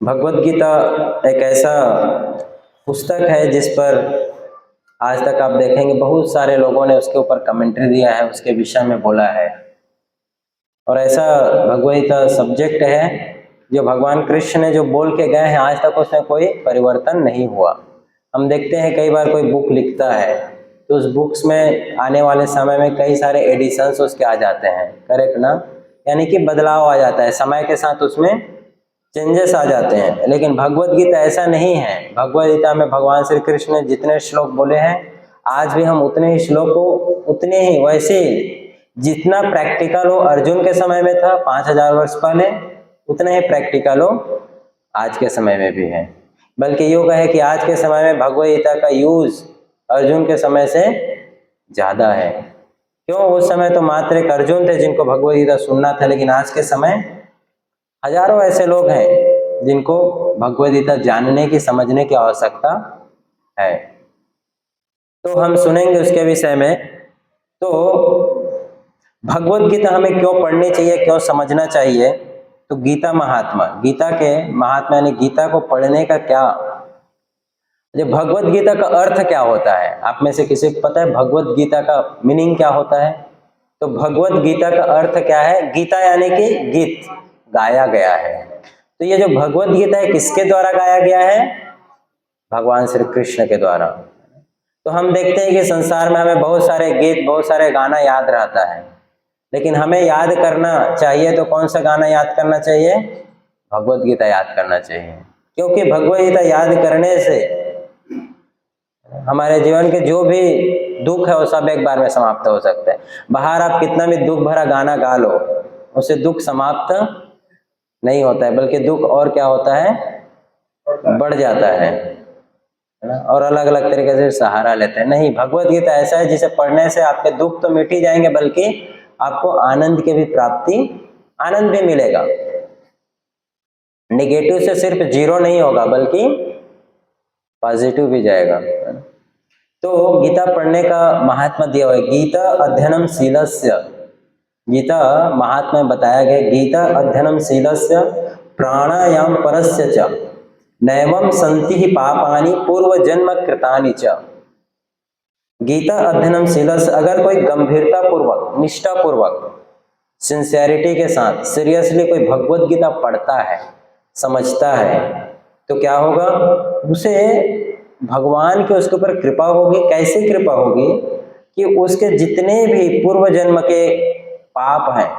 भगवत गीता एक ऐसा पुस्तक है जिस पर आज तक आप देखेंगे बहुत सारे लोगों ने उसके ऊपर कमेंट्री दिया है, उसके विषय में बोला है। और ऐसा भगवत गीता सब्जेक्ट है जो भगवान कृष्ण ने जो बोल के गए हैं आज तक उसमें कोई परिवर्तन नहीं हुआ। हम देखते हैं कई बार कोई बुक लिखता है तो उस बुक्स में आने वाले समय में कई सारे एडिशंस उसके आ जाते हैं, करेक्ट ना, यानी कि बदलाव आ जाता है, समय के साथ उसमें चेंजेस आ जाते हैं। लेकिन भगवत गीता ऐसा नहीं है। भगवत गीता में भगवान श्री कृष्ण ने जितने श्लोक बोले हैं आज भी हम उतने ही श्लोक को उतने ही वैसे जितना प्रैक्टिकल हो अर्जुन के समय में था 5000 वर्ष पहले उतना ही प्रैक्टिकल हो आज के समय में भी है। बल्कि योग है कि आज के समय में भगवत गीता का यूज अर्जुन के समय से ज्यादा है। क्यों? उस समय तो मात्र एक अर्जुन थे जिनको भगवत गीता सुनना था, लेकिन आज के समय हजारों ऐसे लोग हैं जिनको भगवत गीता जानने की समझने की आवश्यकता है। तो हम सुनेंगे उसके विषय में। तो भगवत गीता हमें क्यों पढ़नी चाहिए, क्यों समझना चाहिए? तो गीता महात्मा, गीता के महात्मा यानी गीता को पढ़ने का क्या, जो भगवत गीता का अर्थ क्या होता है? आप में से किसी को पता है भगवत गीता का मीनिंग क्या होता है? तो भगवत गीता का अर्थ क्या है? गीता यानी कि गीत, गाया गया है। तो ये जो भगवत गीता है किसके द्वारा गाया गया है? भगवान श्री कृष्ण के द्वारा। तो हम देखते हैं कि संसार में हमें बहुत सारे गीत, बहुत सारे गाना याद रहता है, लेकिन हमें याद करना चाहिए तो कौन सा गाना याद करना चाहिए? भगवत गीता याद करना चाहिए। क्योंकि भगवत गीता याद करने से हमारे जीवन के जो भी दुख है वो सब एक बार में समाप्त हो सकते हैं। बाहर आप कितना भी दुख भरा गाना गा लो, उससे दुख समाप्त नहीं होता है, बल्कि दुख और क्या होता है? बढ़ जाता है ना? और अलग अलग तरीके से सहारा लेते हैं। नहीं, भगवत गीता ऐसा है जिसे पढ़ने से आपके दुख तो मिट ही जाएंगे, बल्कि आपको आनंद की भी प्राप्ति, आनंद भी मिलेगा। नेगेटिव से सिर्फ जीरो नहीं होगा बल्कि पॉजिटिव भी जाएगा। तो गीता पढ़ने का महात्मा दिया हुआ है। गीता अध्ययनम शीलस्य, गीता महात्मा में बताया गया गीता अध्ययनम शीलस्य प्राणायाम परस्य च नैवम संति ही पापानि पूर्व जन्म कृतानि च। गीता अध्ययनम शीलस्य, अगर कोई गंभीरता पूर्वक, निष्ठा पूर्वक, सिंसियरिटी के साथ, सीरियसली कोई भगवत गीता पढ़ता है, समझता है, तो क्या होगा? उसे भगवान की उसके ऊपर कृपा होगी। कैसी कृपा होगी? कि उसके जितने भी पूर्व जन्म के पाप हैं,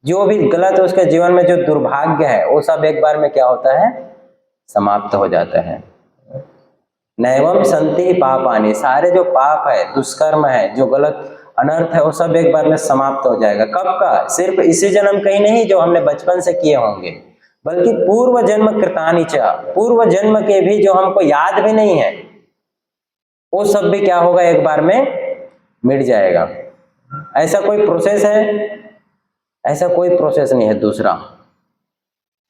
जो भी गलत है उसके जीवन में, जो दुर्भाग्य है, वो सब एक बार में क्या होता है? समाप्त हो जाता है। नैवम संति पापानि, सारे जो पाप है, दुष्कर्म है, जो गलत अनर्थ है, वो सब एक बार में समाप्त हो जाएगा। कब का? सिर्फ इसी जन्म का ही नहीं जो हमने बचपन से किए होंगे, बल्कि पूर्व जन्म कृतानि च, पूर्व जन्म के भी जो हमको याद भी नहीं है, वो सब भी क्या होगा? एक बार में मिट जाएगा। ऐसा कोई प्रोसेस है? ऐसा कोई प्रोसेस नहीं है। दूसरा,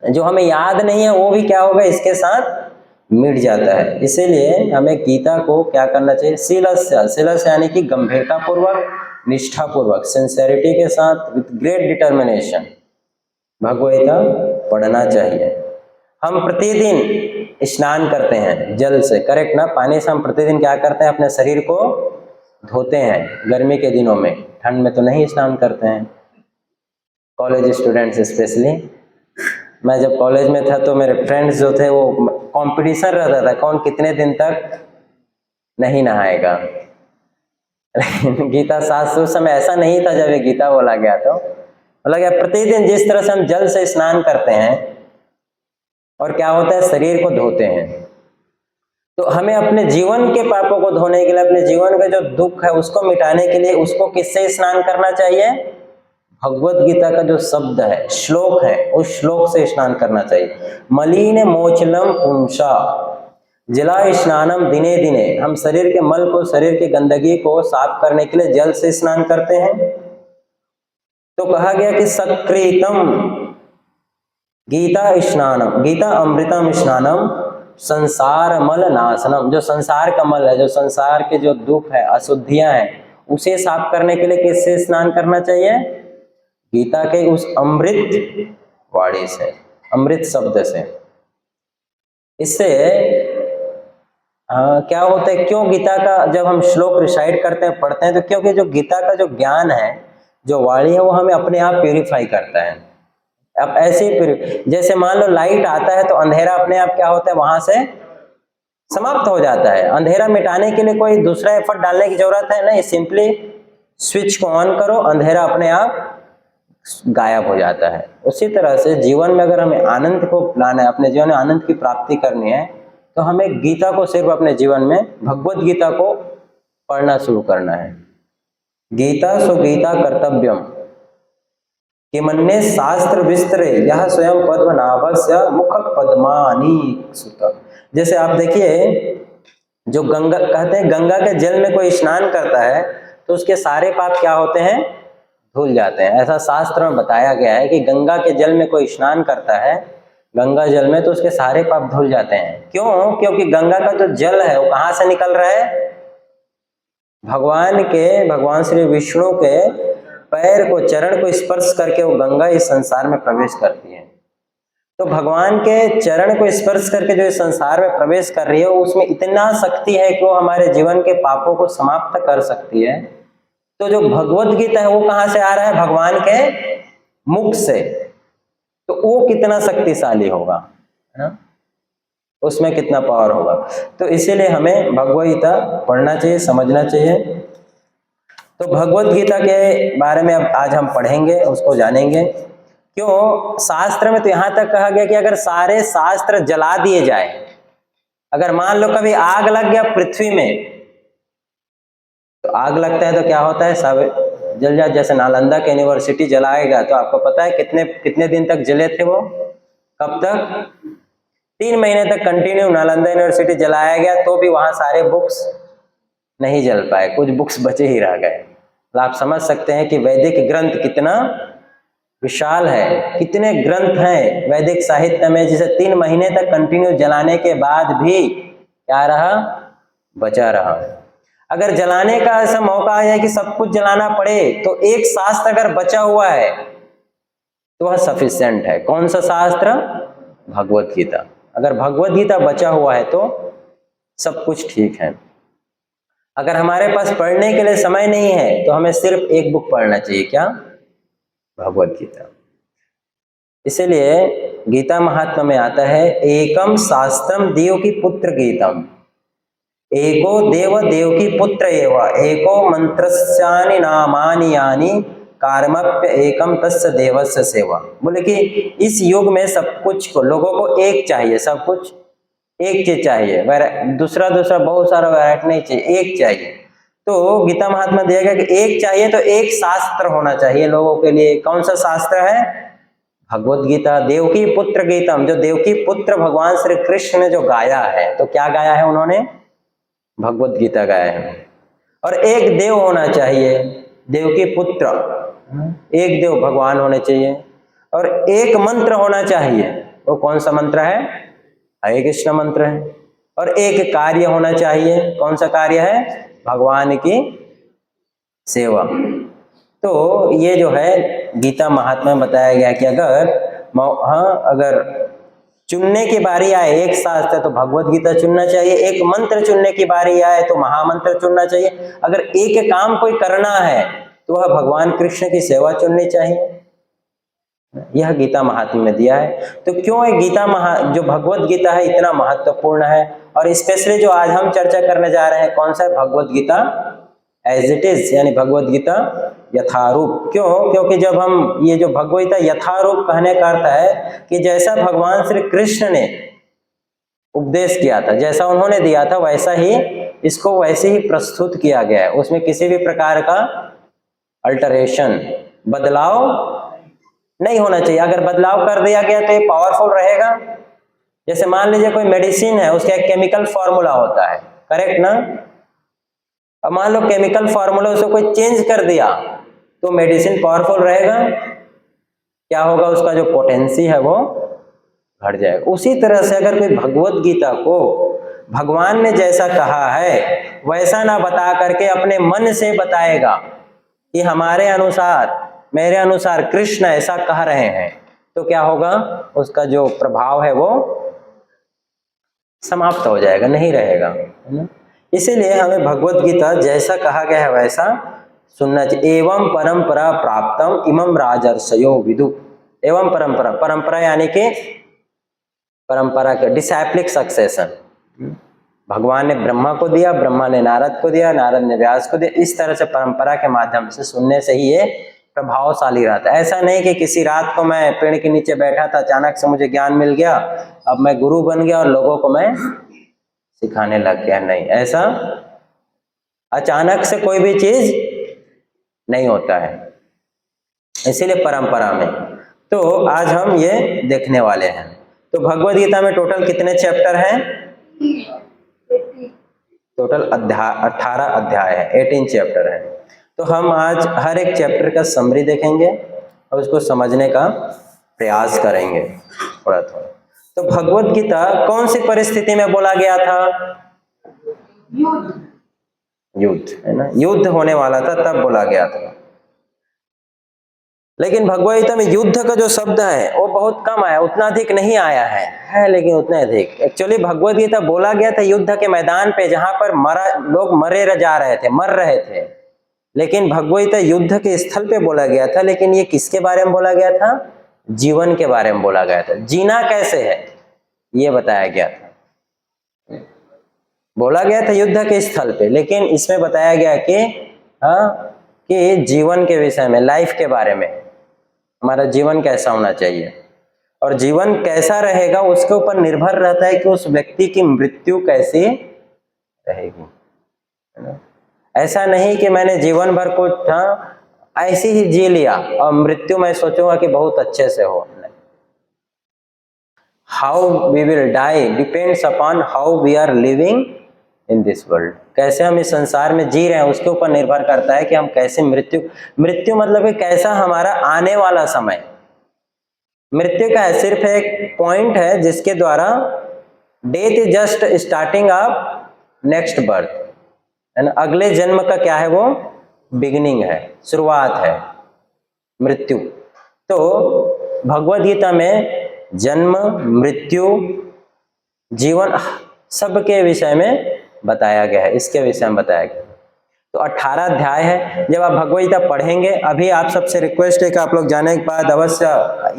जो हमें याद नहीं है वो भी क्या होगा? इसके साथ मिट जाता है। इसीलिए हमें गीता को क्या करना चाहिए? शीलस्य, शीलस्य यानी कि गंभीरता पूर्वक, निष्ठा पूर्वक, सिंसियरिटी के साथ, with great determination Bhagavad Gita पढ़ना चाहिए। हम प्रतिदिन स्नान करते हैं जल से, करेक्ट ना? पानी से हम प्रतिदिन क्या करते हैं? अपने शरीर को धोते हैं। गर्मी के दिनों में, ठंड में तो नहीं स्नान करते हैं। कॉलेज स्टूडेंट्स स्पेशली, मैं जब कॉलेज में था तो मेरे फ्रेंड्स जो थे वो कंपटीशन रहता था कौन कितने दिन तक नहीं नहाएगा। लेकिन गीता शास्त्र उस समय ऐसा नहीं था। जब ये गीता बोला गया तो बोला गया प्रतिदिन जिस तरह से हम जल से स्नान करते हैं और क्या होता है? शरीर को धोते हैं, तो हमें अपने जीवन के पापों को धोने के लिए, अपने जीवन का जो दुख है उसको मिटाने के लिए, उसको किससे स्नान करना चाहिए? भगवत गीता का जो शब्द है, श्लोक है, उस श्लोक से स्नान करना चाहिए। मलिन मोचलम पुंसा जला स्नानम दिने दिने, हम शरीर के मल को, शरीर की गंदगी को साफ करने के लिए जल से स्नान करते हैं। तो कहा गया कि सकृतम गीता स्नानम, गीता अमृतम स्नानम संसार मल नाशनम, जो संसार का मल है, जो संसार के जो दुख है, अशुद्धियां हैं, उसे साफ करने के लिए किससे स्नान करना चाहिए? गीता के उस अमृत वाणी से, अमृत शब्द से। इससे क्या होता है, क्यों गीता का जब हम श्लोक रिसाइट करते हैं, पढ़ते हैं, तो क्योंकि जो गीता का जो ज्ञान है, जो वाणी है, वो हमें अपने आप प्यूरिफाई करता है। अब ऐसे ही जैसे मान लो लाइट आता है तो अंधेरा अपने आप क्या होता है, वहां से समाप्त हो जाता है। अंधेरा मिटाने के लिए कोई दूसरा एफर्ट डालने की जरूरत है नहीं, सिंपली स्विच को ऑन करो, अंधेरा अपने आप गायब हो जाता है। उसी तरह से जीवन में अगर हमें आनंद को लाना है, अपने जीवन में आनंद की प्राप्ति करनी है, तो हमें गीता को सिर्फ अपने जीवन में, भगवत गीता को पढ़ना शुरू करना है। गीता सो गीता कर्तव्यम कि मन्ने शास्त्र विस्तरे यह स्वयं पद्मनाभस्य मुख पद्मानी सुत। जैसे आप देखिए, जो गंगा कहते हैं, गंगा के जल में कोई स्नान करता है तो उसके सारे पाप क्या होते हैं, धुल जाते हैं। ऐसा शास्त्र में बताया गया है कि गंगा के जल में कोई स्नान करता है, गंगा जल में, तो उसके सारे पाप धुल जाते हैं। क्यों? क्योंकि गंगा का जो जल है वो कहाँ से निकल रहा है, भगवान श्री विष्णु के पैर को, चरण को स्पर्श करके वो गंगा इस संसार में प्रवेश करती है। तो भगवान के चरण को स्पर्श करके जो इस संसार में प्रवेश कर रही है, उसमें इतना शक्ति है कि वो हमारे जीवन के पापों को समाप्त कर सकती है। तो जो भगवत गीता है वो कहाँ से आ रहा है, भगवान के मुख से। तो वो कितना शक्तिशाली होगा, है ना, उसमें कितना पावर होगा। तो इसीलिए हमें भगवत गीता पढ़ना चाहिए, समझना चाहिए। तो भगवत गीता के बारे में अब आज हम पढ़ेंगे, उसको जानेंगे। क्यों? शास्त्र में तो यहां तक कहा गया कि अगर सारे शास्त्र जला दिए जाए, अगर मान लो कभी आग लग गया पृथ्वी में, तो आग लगता है तो क्या होता है, सब जल जाए। जैसे नालंदा के यूनिवर्सिटी जलाएगा तो आपको पता है कितने दिन तक जले थे वो, कब तक, 3 महीने तक कंटिन्यू नालंदा यूनिवर्सिटी जलाया गया, तो भी वहां सारे बुक्स नहीं जल पाए, कुछ बुक्स बचे ही रह गए। तो आप समझ सकते हैं कि वैदिक ग्रंथ कितना विशाल है, कितने ग्रंथ हैं वैदिक साहित्य में, जिसे 3 महीने तक कंटिन्यू जलाने के बाद भी क्या रहा, बचा रहा। अगर जलाने का ऐसा मौका आ जाए कि सब कुछ जलाना पड़े, तो एक शास्त्र अगर बचा हुआ है तो वह सफिशिएंट है। कौन सा शास्त्र? भगवत गीता। अगर भगवत गीता बचा हुआ है तो सब कुछ ठीक है। अगर हमारे पास पढ़ने के लिए समय नहीं है तो हमें सिर्फ एक बुक पढ़ना चाहिए, क्या? भगवत गीता। इसीलिए गीता महात्मा में आता है, एकम शास्त्रम देवकी पुत्र गीतम, एको देव देवकी पुत्र एवं, एको मंत्रस्यानि नामानि यानि कार्मप्य एकम तस्य देवस्य सेवा। बोले कि इस युग में सब कुछ को, लोगों को एक चाहिए, सब कुछ एक चीज चाहिए, दूसरा बहुत सारा वैरायटी नहीं चाहिए, एक चाहिए। तो गीता महात्मा दिया गया कि एक चाहिए तो एक शास्त्र होना चाहिए लोगों के लिए। कौन सा शास्त्र है? भगवत गीता। देवकी पुत्र गीतम, जो देवकी पुत्र भगवान श्री कृष्ण ने जो गाया है, तो क्या गाया है उन्होंने? भगवत गीता गाया है। और एक देव होना चाहिए, देवकी पुत्र, एक देव भगवान होने चाहिए, और एक मंत्र होना चाहिए। वो कौन सा मंत्र है? हरे कृष्ण मंत्र है। और एक कार्य होना चाहिए, कौन सा कार्य है? भगवान की सेवा। तो ये जो है गीता महात्मा में बताया गया कि अगर चुनने की बारी आए एक शास्त्र तो भगवत गीता चुनना चाहिए, एक मंत्र चुनने की बारी आए तो महामंत्र चुनना चाहिए, अगर एक काम कोई करना है तो वह भगवान कृष्ण की सेवा चुननी चाहिए। यह गीता महात्मा में दिया है। तो क्यों है जो भगवत गीता है इतना महत्वपूर्ण है? और स्पेशली जो आज हम चर्चा करने जा रहे हैं, कौन सा है? Bhagavad Gita as it is, यानी भगवत गीता यथारूप। क्यों? क्योंकि जब हम ये जो भगवत गीता यथारूप कहने का अर्थ है कि जैसा भगवान श्री कृष्ण ने उपदेश किया था, जैसा उन्होंने दिया था, वैसा ही इसको वैसे ही प्रस्तुत किया गया है। उसमें किसी भी प्रकार का अल्टरेशन, बदलाव नहीं होना चाहिए। अगर बदलाव कर दिया गया तो ये पावरफुल रहेगा। जैसे मान लीजिए कोई मेडिसिन है, उसका एक केमिकल फॉर्मूला होता है, करेक्ट ना? अब मान लो केमिकल फॉर्मूला उसको कोई चेंज कर दिया तो मेडिसिन पावरफुल रहेगा? क्या होगा? उसका जो पोटेंसी है वो घट जाएगा। उसी तरह से अगर कोई भगवत गीता को भगवान ने जैसा कहा है वैसा ना बता करके अपने मन से बताएगा कि हमारे अनुसार, मेरे अनुसार कृष्ण ऐसा कह रहे हैं, तो क्या होगा? उसका जो प्रभाव है वो समाप्त हो जाएगा, नहीं रहेगा, है ना। इसीलिए हमें भगवत गीता जैसा कहा गया है वैसा सुनना चाहिए। एवं परंपरा प्राप्तम इमं राजर्षयो विदु। एवं परंपरा, परंपरा यानी कि परंपरा का डिसाइप्लिक सक्सेशन। भगवान ने ब्रह्मा को दिया, ब्रह्मा ने नारद को दिया, नारद ने व्यास को दिया। इस तरह से परंपरा के माध्यम से सुनने से ही ये प्रभावशाली रहता है। ऐसा नहीं कि किसी रात को मैं पेड़ के नीचे बैठा था, अचानक से मुझे ज्ञान मिल गया, अब मैं गुरु बन गया और लोगों को मैं सिखाने लग गया। नहीं, ऐसा अचानक से कोई भी चीज नहीं होता है, इसीलिए परंपरा में। तो आज हम ये देखने वाले हैं। तो भगवद गीता में टोटल कितने चैप्टर हैं? टोटल 18 अध्याय है, 18 चैप्टर है। तो हम आज हर एक चैप्टर का समरी देखेंगे और उसको समझने का प्रयास करेंगे थोड़ा थोड़ा। तो भगवद गीता कौन सी परिस्थिति में बोला गया था? युद्ध, है ना, युद्ध होने वाला था तब बोला गया था। लेकिन भगवद गीता में युद्ध का जो शब्द है वो बहुत कम आया, उतना अधिक नहीं आया है लेकिन उतना अधिक। एक्चुअली भगवद गीता बोला गया था युद्ध के मैदान पे, जहां पर लोग मर रहे थे। लेकिन भगवद गीता युद्ध के स्थल पे बोला गया था। लेकिन ये किसके बारे में बोला गया था? जीवन के बारे में बोला गया था। जीना कैसे है ये बताया गया था। बोला गया था युद्ध के स्थल पे, लेकिन इसमें बताया गया कि जीवन के विषय में, लाइफ के बारे में, हमारा जीवन कैसा होना चाहिए और जीवन कैसा रहेगा उसके ऊपर निर्भर रहता है कि उस व्यक्ति की मृत्यु कैसी रहेगी, है ना। ऐसा नहीं कि मैंने जीवन भर कुछ ऐसे ही जी लिया और मृत्यु मैं सोचूंगा कि बहुत अच्छे से हो। How we will die depends upon how we are living in this world. कैसे हम इस संसार में जी रहे हैं उसके ऊपर निर्भर करता है कि हम कैसे मृत्यु मतलब है कैसा हमारा आने वाला समय। मृत्यु का सिर्फ एक पॉइंट है जिसके द्वारा death is just starting of next birth, है ना। अगले जन्म का क्या है? वो बिगिनिंग है, शुरुआत है मृत्यु। तो भगवद गीता में जन्म, मृत्यु, जीवन सबके विषय में बताया गया है, इसके विषय में बताया गया। तो 18 अध्याय है। जब आप भगवद गीता पढ़ेंगे, अभी आप सबसे रिक्वेस्ट है कि आप लोग जाने के बाद अवश्य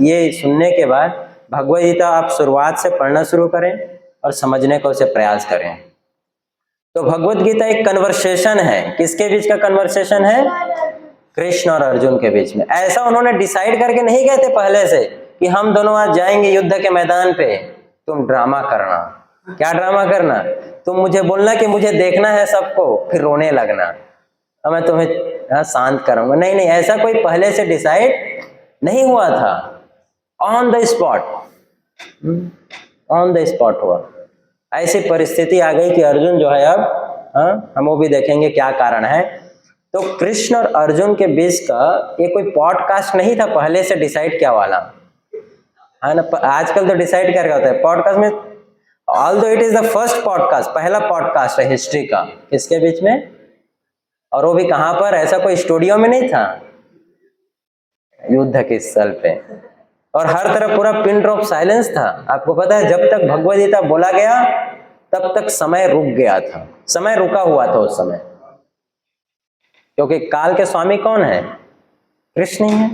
ये सुनने के बाद भगवद गीता आप शुरुआत से पढ़ना शुरू करें और समझने का उसे प्रयास करें। तो भगवद गीता एक कन्वर्सेशन है। किसके बीच का कन्वर्सेशन है? कृष्ण और अर्जुन के बीच में। ऐसा उन्होंने डिसाइड करके नहीं गए थे पहले से कि हम दोनों आज जाएंगे युद्ध के मैदान पे, तुम ड्रामा करना। क्या ड्रामा करना? तुम मुझे बोलना कि मुझे देखना है सबको, फिर रोने लगना और मैं तुम्हें शांत करूंगा। नहीं नहीं, ऐसा कोई पहले से डिसाइड नहीं हुआ था। ऑन द स्पॉट हुआ। ऐसी परिस्थिति आ गई कि अर्जुन जो है अब हम वो भी देखेंगे क्या कारण है। तो कृष्ण और अर्जुन के बीच का ये कोई पॉडकास्ट नहीं था पहले से डिसाइड क्या वाला, है ना। आजकल तो डिसाइड क्या होता है पॉडकास्ट में। Although it is the first podcast, पहला पॉडकास्ट है हिस्ट्री का। किसके बीच में? और वो भी कहां पर? ऐसा कोई स्टूडियो में नहीं था, युद्ध के स्थल पे। और हर तरफ पूरा पिन ड्रॉप साइलेंस था। आपको पता है जब तक भगवद गीता बोला गया तब तक समय रुक गया था, समय रुका हुआ था उस समय। क्योंकि काल के स्वामी कौन है? कृष्ण ही है।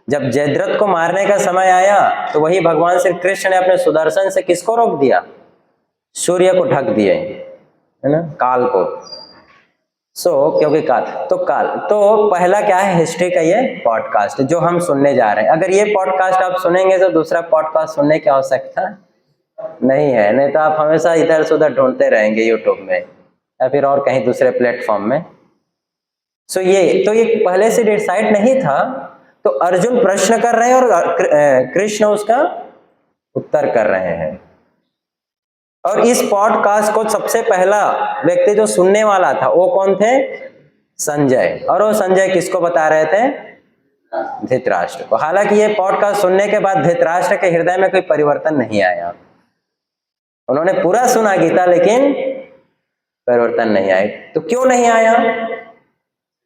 जब जयद्रथ को मारने का समय आया तो वही भगवान श्री कृष्ण ने अपने सुदर्शन से किसको रोक दिया? सूर्य को ढक दिए, है ना, काल को। क्योंकि काल तो पहला क्या है? हिस्ट्री का ये पॉडकास्ट जो हम सुनने जा रहे हैं। अगर ये पॉडकास्ट आप सुनेंगे तो दूसरा पॉडकास्ट सुनने की आवश्यकता नहीं है। नहीं तो आप हमेशा इधर से उधर ढूंढते रहेंगे यूट्यूब में या फिर और कहीं दूसरे प्लेटफॉर्म में। ये पहले से डिसाइड नहीं था। तो अर्जुन प्रश्न कर रहे हैं और कृष्ण उसका उत्तर कर रहे हैं। और इस पॉडकास्ट को सबसे पहला व्यक्ति जो सुनने वाला था वो कौन थे? संजय। और वो संजय किसको बता रहे थे? धृतराष्ट्र को। हालांकि ये पॉडकास्ट सुनने के बाद धृतराष्ट्र के हृदय में कोई परिवर्तन नहीं आया। उन्होंने पूरा सुना गीता लेकिन परिवर्तन नहीं आया। तो क्यों नहीं आया?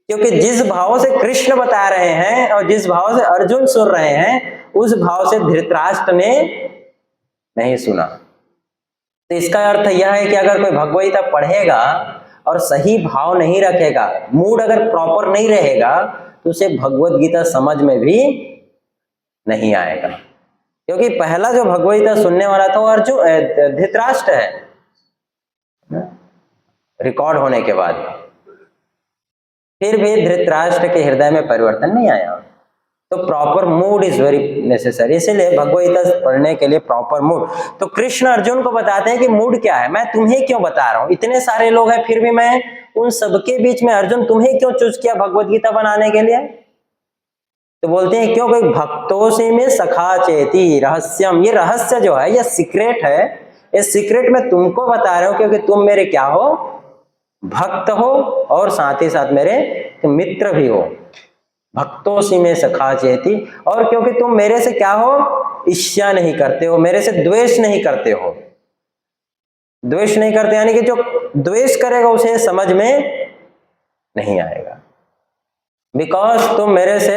क्योंकि जिस भाव से कृष्ण बता रहे हैं और जिस भाव से अर्जुन सुन रहे हैं उस भाव से धृतराष्ट्र ने नहीं सुना। तो इसका अर्थ यह है कि अगर कोई भगवद गीता पढ़ेगा और सही भाव नहीं रखेगा, मूड अगर प्रॉपर नहीं रहेगा, तो उसे भगवद गीता समझ में भी नहीं आएगा। क्योंकि पहला जो भगवद गीता सुनने वाला था वो अर्जुन धृतराष्ट्र है रिकॉर्ड होने के बाद, फिर भी धृतराष्ट्र के हृदय में परिवर्तन नहीं आया। तो proper mood is very necessary, इसीलिए भगवद गीता पढ़ने के लिए प्रॉपर मूड। तो कृष्ण अर्जुन को बताते हैं कि मूड क्या है, मैं तुम्हें क्यों बता रहा हूं, इतने सारे लोग हैं फिर भी मैं उन सबके बीच में अर्जुन तुम्हें क्यों चूज किया भगवद गीता बनाने के लिए। तो बोलते हैं क्यों, कोई भक्तों से में सखा चेती रहस्यम, ये रहस्य जो है ये सीक्रेट है, इस सीक्रेट में तुमको बता रहे हो क्योंकि तुम मेरे क्या हो, भक्त हो और साथ ही साथ मेरे मित्र भी हो। भक्तों से में सखा चेती, और क्योंकि तुम मेरे से क्या हो, ईर्ष्या नहीं करते हो, मेरे से द्वेष नहीं करते हो। द्वेष नहीं करते यानी कि जो द्वेष करेगा उसे समझ में नहीं आएगा। बिकॉज तुम मेरे से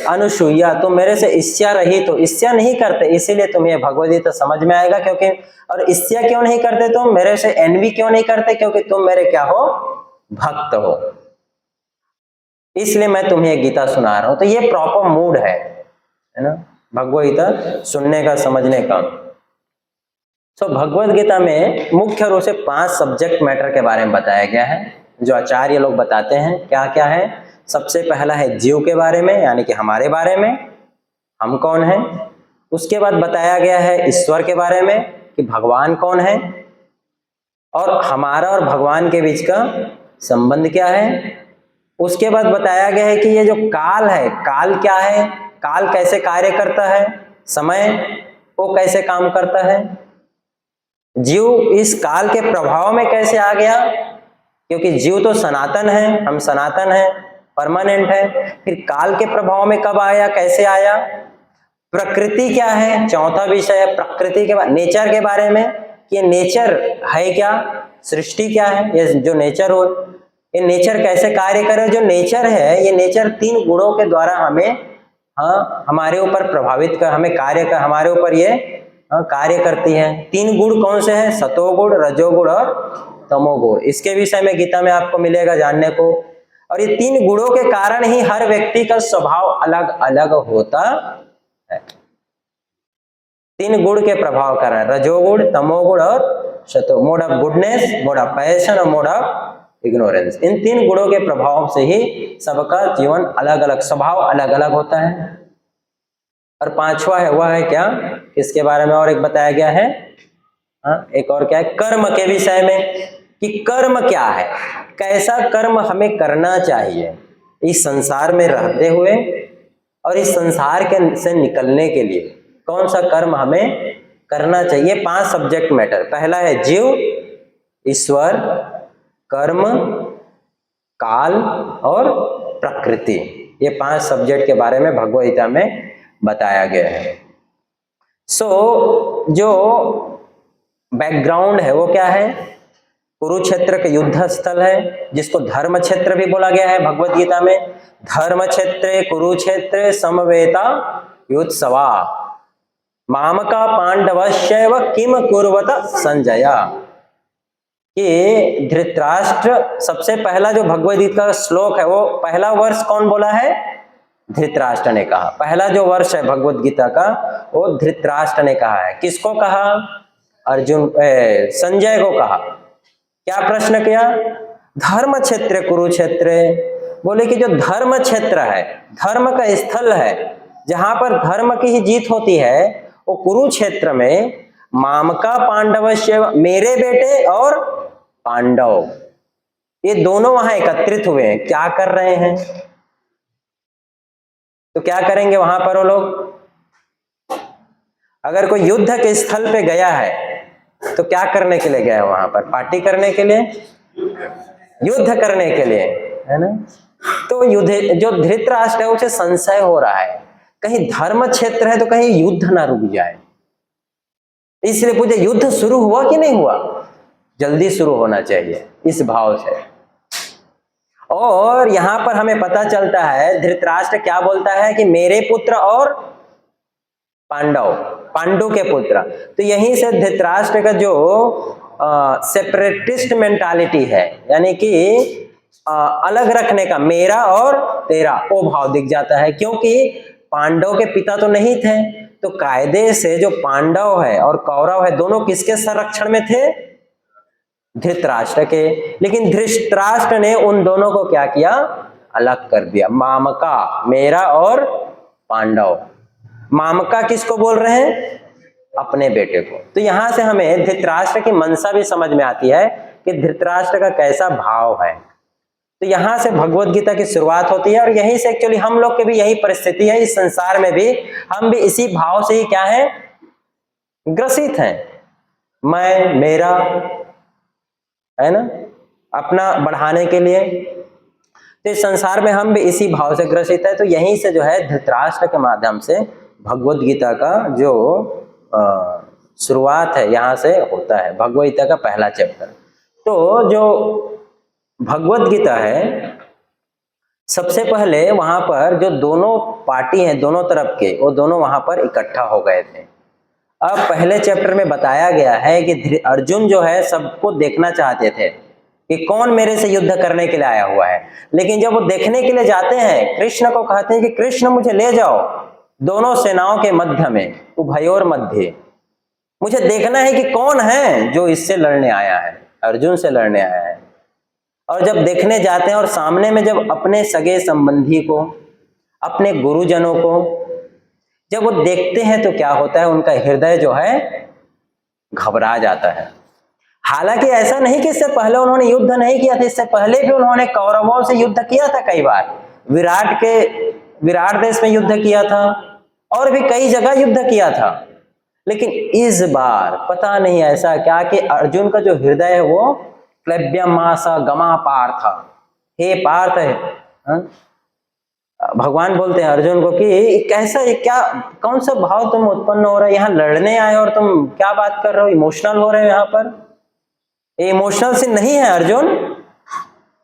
अनुसूया, तुम मेरे से ईर्ष्या रहित हो, ईर्ष्या नहीं करते, इसीलिए तुम्हें भगवद गीता समझ में आएगा। क्योंकि और ईर्ष्या क्यों नहीं करते तुम, मेरे से एनवी क्यों नहीं करते, क्योंकि तुम मेरे क्या हो, भक्त हो, इसलिए मैं तुम्हें गीता सुना रहा हूं। तो ये प्रॉपर मूड है ना भगवद गीता सुनने का, समझने का। तो भगवद गीता में मुख्य रूप से 5 सब्जेक्ट मैटर के बारे में बताया गया है, जो आचार्य लोग बताते हैं। क्या क्या है, सबसे पहला है जीव के बारे में, यानी कि हमारे बारे में, हम कौन हैं। उसके बाद बताया गया है ईश्वर के बारे में कि भगवान कौन है, और हमारा और भगवान के बीच का संबंध क्या है। उसके बाद बताया गया है कि ये जो काल है, काल क्या है, काल कैसे कार्य करता है, समय वो कैसे काम करता है, जीव इस काल के प्रभाव में कैसे आ गया, क्योंकि जीव तो सनातन है, हम सनातन है, परमानेंट है, फिर काल के प्रभाव में कब आया, कैसे आया। प्रकृति क्या है, चौथा विषय है प्रकृति के बारे, नेचर के बारे में, कि नेचर है क्या, सृष्टि क्या है, ये जो नेचर हो, ये नेचर कैसे कार्य करे। जो नेचर है, ये नेचर 3 गुणों के द्वारा हमें हमारे ऊपर प्रभावित कर, हमें कार्य कर, हमारे ऊपर ये कार्य करती है। 3 गुण कौन से हैं, सतोगुण, रजोगुण और तमोगुण। इसके विषय में गीता में आपको मिलेगा जानने को। और ये 3 गुणों के कारण ही हर व्यक्ति का स्वभाव अलग अलग होता है। 3 गुण के प्रभाव कारण, रजोगुण, तमोगुण और सतो, mode of goodness, mode of passion और मोड ऑफ इग्नोरेंस। इन 3 गुणों के प्रभाव से ही सबका जीवन अलग अलग, स्वभाव अलग अलग होता है। और 5वां है वह है क्या, इसके बारे में और एक बताया गया है, एक और क्या है, कर्म के विषय में, कि कर्म क्या है, कैसा कर्म हमें करना चाहिए इस संसार में रहते हुए, और इस संसार के से निकलने के लिए कौन सा कर्म हमें करना चाहिए। 5 सब्जेक्ट मैटर। पहला है जीव, ईश्वर, कर्म, काल और प्रकृति। ये 5 सब्जेक्ट के बारे में भगवद गीता में बताया गया है। जो बैकग्राउंड है वो क्या है, कुरुक्षेत्र के युद्ध स्थल है, जिसको धर्म क्षेत्र भी बोला गया है भगवद गीता में। धर्म क्षेत्रे कुरुक्षेत्रे समवेता युत्सवा मामका पांडवश्चैव किम कुर्वत संजय। कि धृतराष्ट्र, सबसे पहला जो भगवद गीता का श्लोक है, वो पहला वर्ष कौन बोला है, धृतराष्ट्र ने कहा। पहला जो वर्ष है भगवद गीता का वो धृतराष्ट्र ने कहा है। किसको कहा, अर्जुन संजय को कहा। क्या प्रश्न किया, धर्म क्षेत्र कुरुक्षेत्र, बोले कि जो धर्म क्षेत्र है, धर्म का स्थल है, जहां पर धर्म की ही जीत होती है, वो कुरुक्षेत्र में मामका पांडवश्य, मेरे बेटे और पांडव, ये दोनों वहां एकत्रित हुए हैं। क्या कर रहे हैं, तो क्या करेंगे वहां पर वो लोग। अगर कोई युद्ध के स्थल पे गया है तो क्या करने के लिए गया है वहां पर, पार्टी करने के लिए, युद्ध करने के लिए, है ना। तो युद्ध, जो धृतराष्ट्र है उसे संशय हो रहा है, कहीं धर्म क्षेत्र है तो कहीं युद्ध ना रुक जाए, इसलिए पूछे युद्ध शुरू हुआ कि नहीं हुआ, जल्दी शुरू होना चाहिए, इस भाव से। और यहां पर हमें पता चलता है धृतराष्ट्र क्या बोलता है कि मेरे पुत्र और पांडव, पांडु के पुत्र। तो यहीं से धृतराष्ट्र का जो सेपरेटिस्ट मेंटालिटी है, यानी कि अलग रखने का, मेरा और तेरा, वो भाव दिख जाता है। क्योंकि पांडव के पिता तो नहीं थे, तो कायदे से जो पांडव है और कौरव है दोनों किसके संरक्षण में थे? धृतराष्ट्र के। लेकिन धृतराष्ट्र ने उन दोनों को क्या किया? अलग कर दिया। मामका, मेरा और पांडव। मामका किसको बोल रहे हैं? अपने बेटे को। तो यहां से हमें धृतराष्ट्र की मंशा भी समझ में आती है कि धृतराष्ट्र का कैसा भाव है। तो यहां से भगवत गीता की शुरुआत होती है और यहीं से एक्चुअली हम लोग की भी यही परिस्थिति है। इस संसार में भी हम भी इसी भाव से ही क्या है? ग्रसित हैं। मैं, मेरा, है ना, अपना बढ़ाने के लिए। तो इस संसार में हम भी इसी भाव से ग्रसित है। तो यहीं से जो है धृतराष्ट्र के माध्यम से भगवत गीता का जो शुरुआत है यहां से होता है, भगवत गीता का पहला चैप्टर। तो जो भगवत गीता है, सबसे पहले वहां पर जो दोनों पार्टी हैं, दोनों तरफ के, वो दोनों वहां पर इकट्ठा हो गए थे। अब पहले चैप्टर में बताया गया है कि अर्जुन जो है सबको देखना चाहते थे कि कौन मेरे से युद्ध करने के लिए आया हुआ है। लेकिन जब वो देखने के लिए जाते हैं, कृष्ण को कहते हैं कि कृष्ण मुझे ले जाओ दोनों सेनाओं के मध्य में, उभयोर मध्य। मुझे देखना है कि कौन है जो इससे लड़ने आया है, अर्जुन से लड़ने आया है। और जब देखने जाते हैं और सामने में जब अपने सगे संबंधी को, अपने गुरुजनों को जब वो देखते हैं तो क्या होता है? उनका हृदय जो है घबरा जाता है। हालांकि ऐसा नहीं कि इससे पहले उन्होंने युद्ध नहीं किया था, इससे पहले भी उन्होंने कौरवों से युद्ध किया था कई बार। विराट देश में युद्ध किया था और भी कई जगह युद्ध किया था। लेकिन इस बार पता नहीं ऐसा क्या कि अर्जुन का जो हृदय है वो क्लैब्यमासा गमा पार्थ, हे पार्थ है। भगवान बोलते हैं अर्जुन को कि कैसा, ये क्या, कौन सा भाव तुम उत्पन्न हो रहा है? यहाँ लड़ने आए और तुम क्या बात कर रहे हो? इमोशनल हो रहे हो यहाँ पर? ये इमोशनल से नहीं है अर्जुन,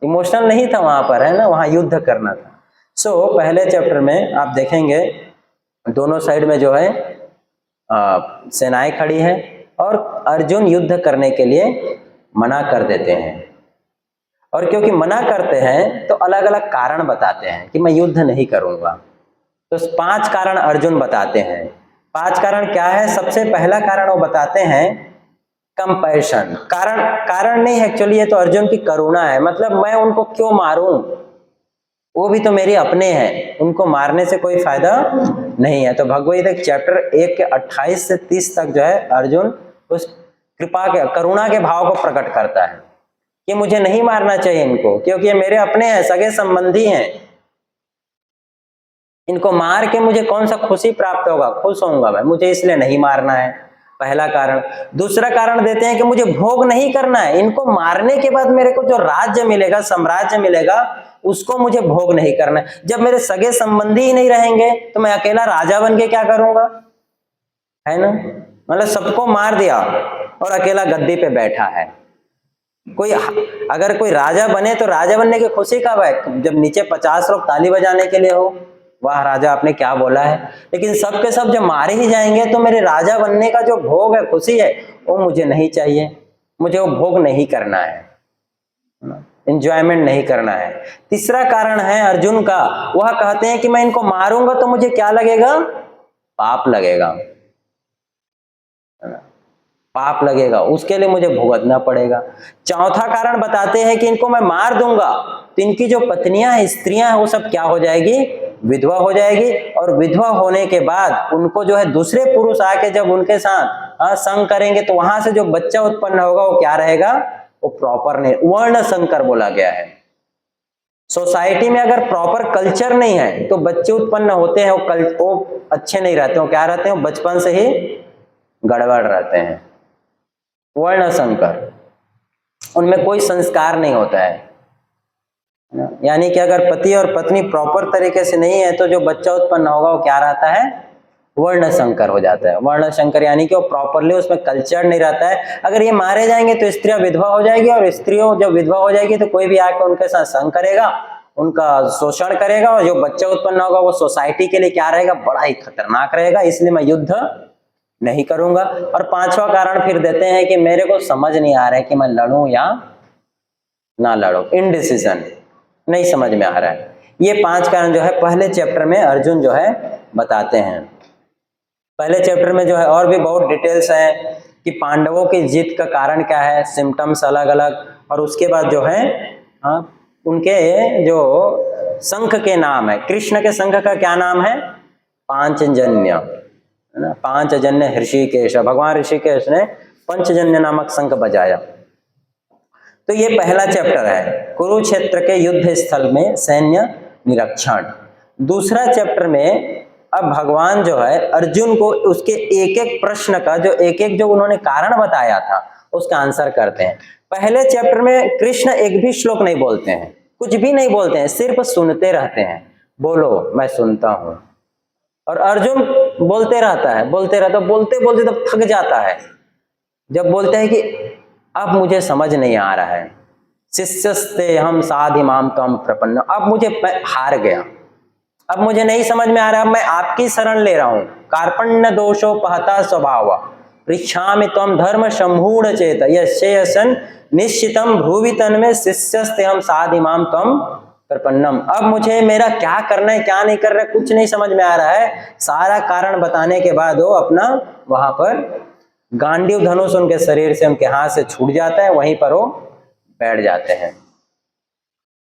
इमोशनल नहीं था वहां पर, है ना, वहां युद्ध करना था। सो पहले चैप्टर में आप देखेंगे दोनों साइड में जो है सेनाएं खड़ी है और अर्जुन युद्ध करने के लिए मना कर देते हैं। और क्योंकि मना करते हैं तो अलग अलग कारण बताते हैं कि मैं युद्ध नहीं करूंगा। तो 5 कारण अर्जुन बताते हैं। 5 कारण क्या है? सबसे पहला कारण वो बताते हैं कंपैशन। कारण नहीं है एक्चुअली, ये तो अर्जुन की करुणा है। मतलब मैं उनको क्यों मारूं, वो भी तो मेरे अपने हैं, उनको मारने से कोई फायदा नहीं है। तो भगवत गीता चैप्टर 1 के 28 से 30 तक जो है अर्जुन उस कृपा के, करुणा के भाव को प्रकट करता है कि मुझे नहीं मारना चाहिए इनको, क्योंकि ये मेरे अपने हैं, सगे संबंधी हैं। इनको मार के मुझे कौन सा खुशी प्राप्त होगा? खुश होऊंगा मैं, मुझे इसलिए नहीं मारना है। पहला कारण। दूसरा कारण देते हैं कि मुझे भोग नहीं करना है, इनको मारने के बाद मेरे को जो राज्य मिलेगा, साम्राज्य मिलेगा, उसको मुझे भोग नहीं करना है। जब मेरे सगे संबंधी ही नहीं रहेंगे तो मैं अकेला राजा बन के क्या करूंगा, है ना? मतलब सबको मार दिया और अकेला गद्दी पे बैठा है। अगर कोई राजा बने तो राजा बनने की खुशी कब है? जब नीचे 50 लोग ताली बजाने के लिए हो, वाह राजा आपने क्या बोला है। लेकिन सब के सब जब मारे ही जाएंगे तो मेरे राजा बनने का जो भोग है, खुशी है, वो मुझे नहीं चाहिए। मुझे वो भोग नहीं करना है, एंजॉयमेंट नहीं करना है। तीसरा कारण है अर्जुन का, वह कहते हैं कि मैं इनको मारूंगा तो मुझे क्या लगेगा? पाप लगेगा, पाप लगेगा, उसके लिए मुझे भुगतना पड़ेगा। चौथा कारण बताते हैं कि इनको मैं मार दूंगा तो इनकी जो पत्नियां हैं, स्त्रियां हैं, वो सब क्या हो जाएगी? विधवा हो जाएगी। और विधवा होने के बाद उनको जो है दूसरे पुरुष आके जब उनके साथ संग करेंगे तो वहां से जो बच्चा उत्पन्न होगा वो क्या रहेगा? वो प्रॉपर नहीं, वर्ण संकर बोला गया है। सोसाइटी में अगर प्रॉपर कल्चर नहीं है तो बच्चे उत्पन्न होते हैं, वो अच्छे नहीं रहते, वो क्या रहते हैं? बचपन से ही गड़बड़ रहते हैं, वर्ण संकर, उनमें कोई संस्कार नहीं होता है। यानी कि अगर पति और पत्नी प्रॉपर तरीके से नहीं है तो जो बच्चा उत्पन्न होगा वो क्या रहता है? वर्ण संकर हो जाता है। वर्ण संकर यानी कि वो प्रॉपरली उसमें कल्चर नहीं रहता है। अगर ये मारे जाएंगे तो स्त्रियां विधवा हो जाएगी, और स्त्रियों जब विधवा हो जाएगी तो कोई भी आकर उनके साथ संग करेगा, उनका शोषण करेगा, और जो बच्चा उत्पन्न होगा वो सोसाइटी के लिए क्या रहेगा? बड़ा ही खतरनाक रहेगा। इसलिए मैं युद्ध नहीं करूंगा। और पांचवा कारण फिर देते हैं कि मेरे को समझ नहीं आ रहा है कि मैं लड़ूं या ना लड़ूं, इनडिसीजन, नहीं समझ में आ रहा है। ये 5 कारण जो है पहले चैप्टर में अर्जुन जो है बताते हैं। पहले चैप्टर में जो है और भी बहुत डिटेल्स हैं कि पांडवों की जीत का कारण क्या है, सिम्टम्स अलग अलग, और उसके बाद जो है उनके जो शंख के नाम है, कृष्ण के शंख का क्या नाम है, पांचजन्य, है ना, पांचजन्य ऋषिकेश, भगवान ऋषिकेश ने पंचजन्य नामक शंख बजाया। तो ये पहला चैप्टर है, कुरुक्षेत्र के युद्ध स्थल में सैन्य निरीक्षण। दूसरा चैप्टर में अब भगवान जो है अर्जुन को उसके एक एक प्रश्न का जो एक एक जो उन्होंने कारण बताया था उसका आंसर करते हैं। पहले चैप्टर में कृष्ण एक भी श्लोक नहीं बोलते हैं, कुछ भी नहीं बोलते हैं, सिर्फ सुनते रहते हैं, बोलो मैं सुनता हूं। और अर्जुन बोलते रहता है, बोलते रहता, बोलते बोलते तब थक जाता है, जब बोलते हैं कि अब मुझे समझ नहीं आ रहा है, शिष्यस्ते हम साधिमाम त्वं प्रपन्न, अब मुझे हार गया, अब मुझे नहीं समझ में आ रहा, अब मैं आपकी शरण ले रहा हूं। कार्पण्य दोषोपहता स्वभाव पृच्छामि त्वं धर्म सम्मूढ़ चेत यस्येयसन निश्चितम भ्रुवि तन्मे शिष्यस्ते हम साधिमाम त्वं प्रपन्नम। अब मुझे मेरा क्या करना है क्या नहीं कर रहा है कुछ नहीं समझ में आ रहा है। सारा कारण बताने के बाद वो अपना वहां पर गांडीव धनुष उनके शरीर से उनके हाथ से छूट जाता है, वहीं पर वो बैठ जाते हैं।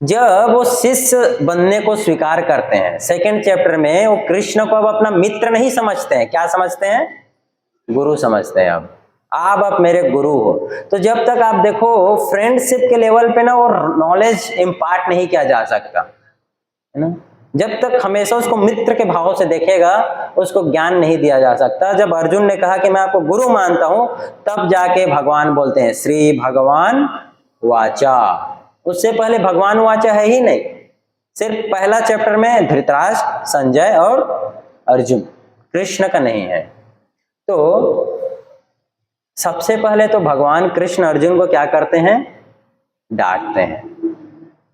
जब वो शिष्य बनने को स्वीकार करते हैं सेकंड चैप्टर में, वो कृष्ण को अब अपना मित्र नहीं समझते हैं, क्या समझते हैं, गुरु समझते हैं। अब आप मेरे गुरु हो। तो जब तक आप देखो फ्रेंडशिप के लेवल पे ना वो नॉलेज इम्पार्ट नहीं किया जा सकता, है ना, जब तक हमेशा उसको मित्र के भाव से देखेगा उसको ज्ञान नहीं दिया जा सकता। जब अर्जुन ने कहा कि मैं आपको गुरु मानता हूं, तब जाके भगवान बोलते हैं श्री भगवान वाचा। उससे पहले भगवान वाचा है ही नहीं, सिर्फ पहला चैप्टर में धृतराष्ट्र, संजय और अर्जुन, कृष्ण का नहीं है। तो सबसे पहले तो भगवान कृष्ण अर्जुन को क्या करते हैं, डांटते हैं,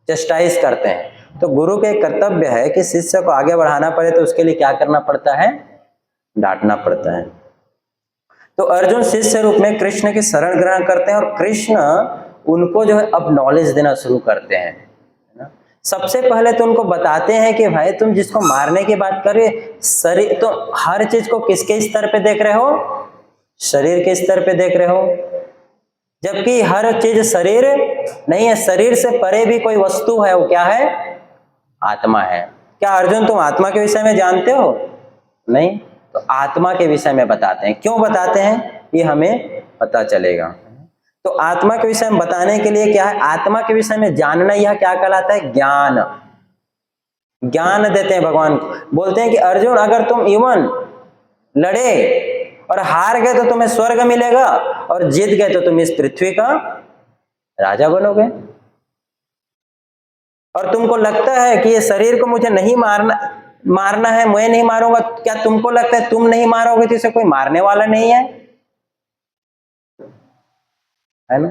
चस्टाइज करते हैं। तो गुरु के कर्तव्य है कि शिष्य को आगे बढ़ाना पड़े तो उसके लिए क्या करना पड़ता है, डांटना पड़ता है। तो अर्जुन शिष्य रूप में कृष्ण की शरण ग्रहण करते हैं और कृष्ण उनको जो है अब नॉलेज देना शुरू करते हैं, है ना। सबसे पहले तो उनको बताते हैं कि भाई तुम जिसको मारने की बात कर रहे, शरीर तो हर चीज को किसके स्तर पे देख रहे हो, शरीर के स्तर पे देख रहे हो, जबकि हर चीज शरीर नहीं है, शरीर से परे भी कोई वस्तु है, वो क्या है, आत्मा है। क्या अर्जुन तुम आत्मा के विषय में जानते हो, नहीं, तो आत्मा के विषय में बताते हैं। क्यों बताते हैं ये हमें पता चलेगा। तो आत्मा के विषय में बताने के लिए क्या है, आत्मा के विषय में जानना, यह क्या कहलाता है, ज्ञान। ज्ञान देते हैं भगवान को, बोलते हैं कि अर्जुन अगर तुम इवन लड़े और हार गए तो तुम्हें स्वर्ग मिलेगा, और जीत गए तो तुम इस पृथ्वी का राजा बनोगे। और तुमको लगता है कि ये शरीर को मुझे नहीं मारना है, मैं नहीं मारूंगा, क्या तुमको लगता है तुम नहीं मारोगे तो इसे कोई मारने वाला नहीं है ना।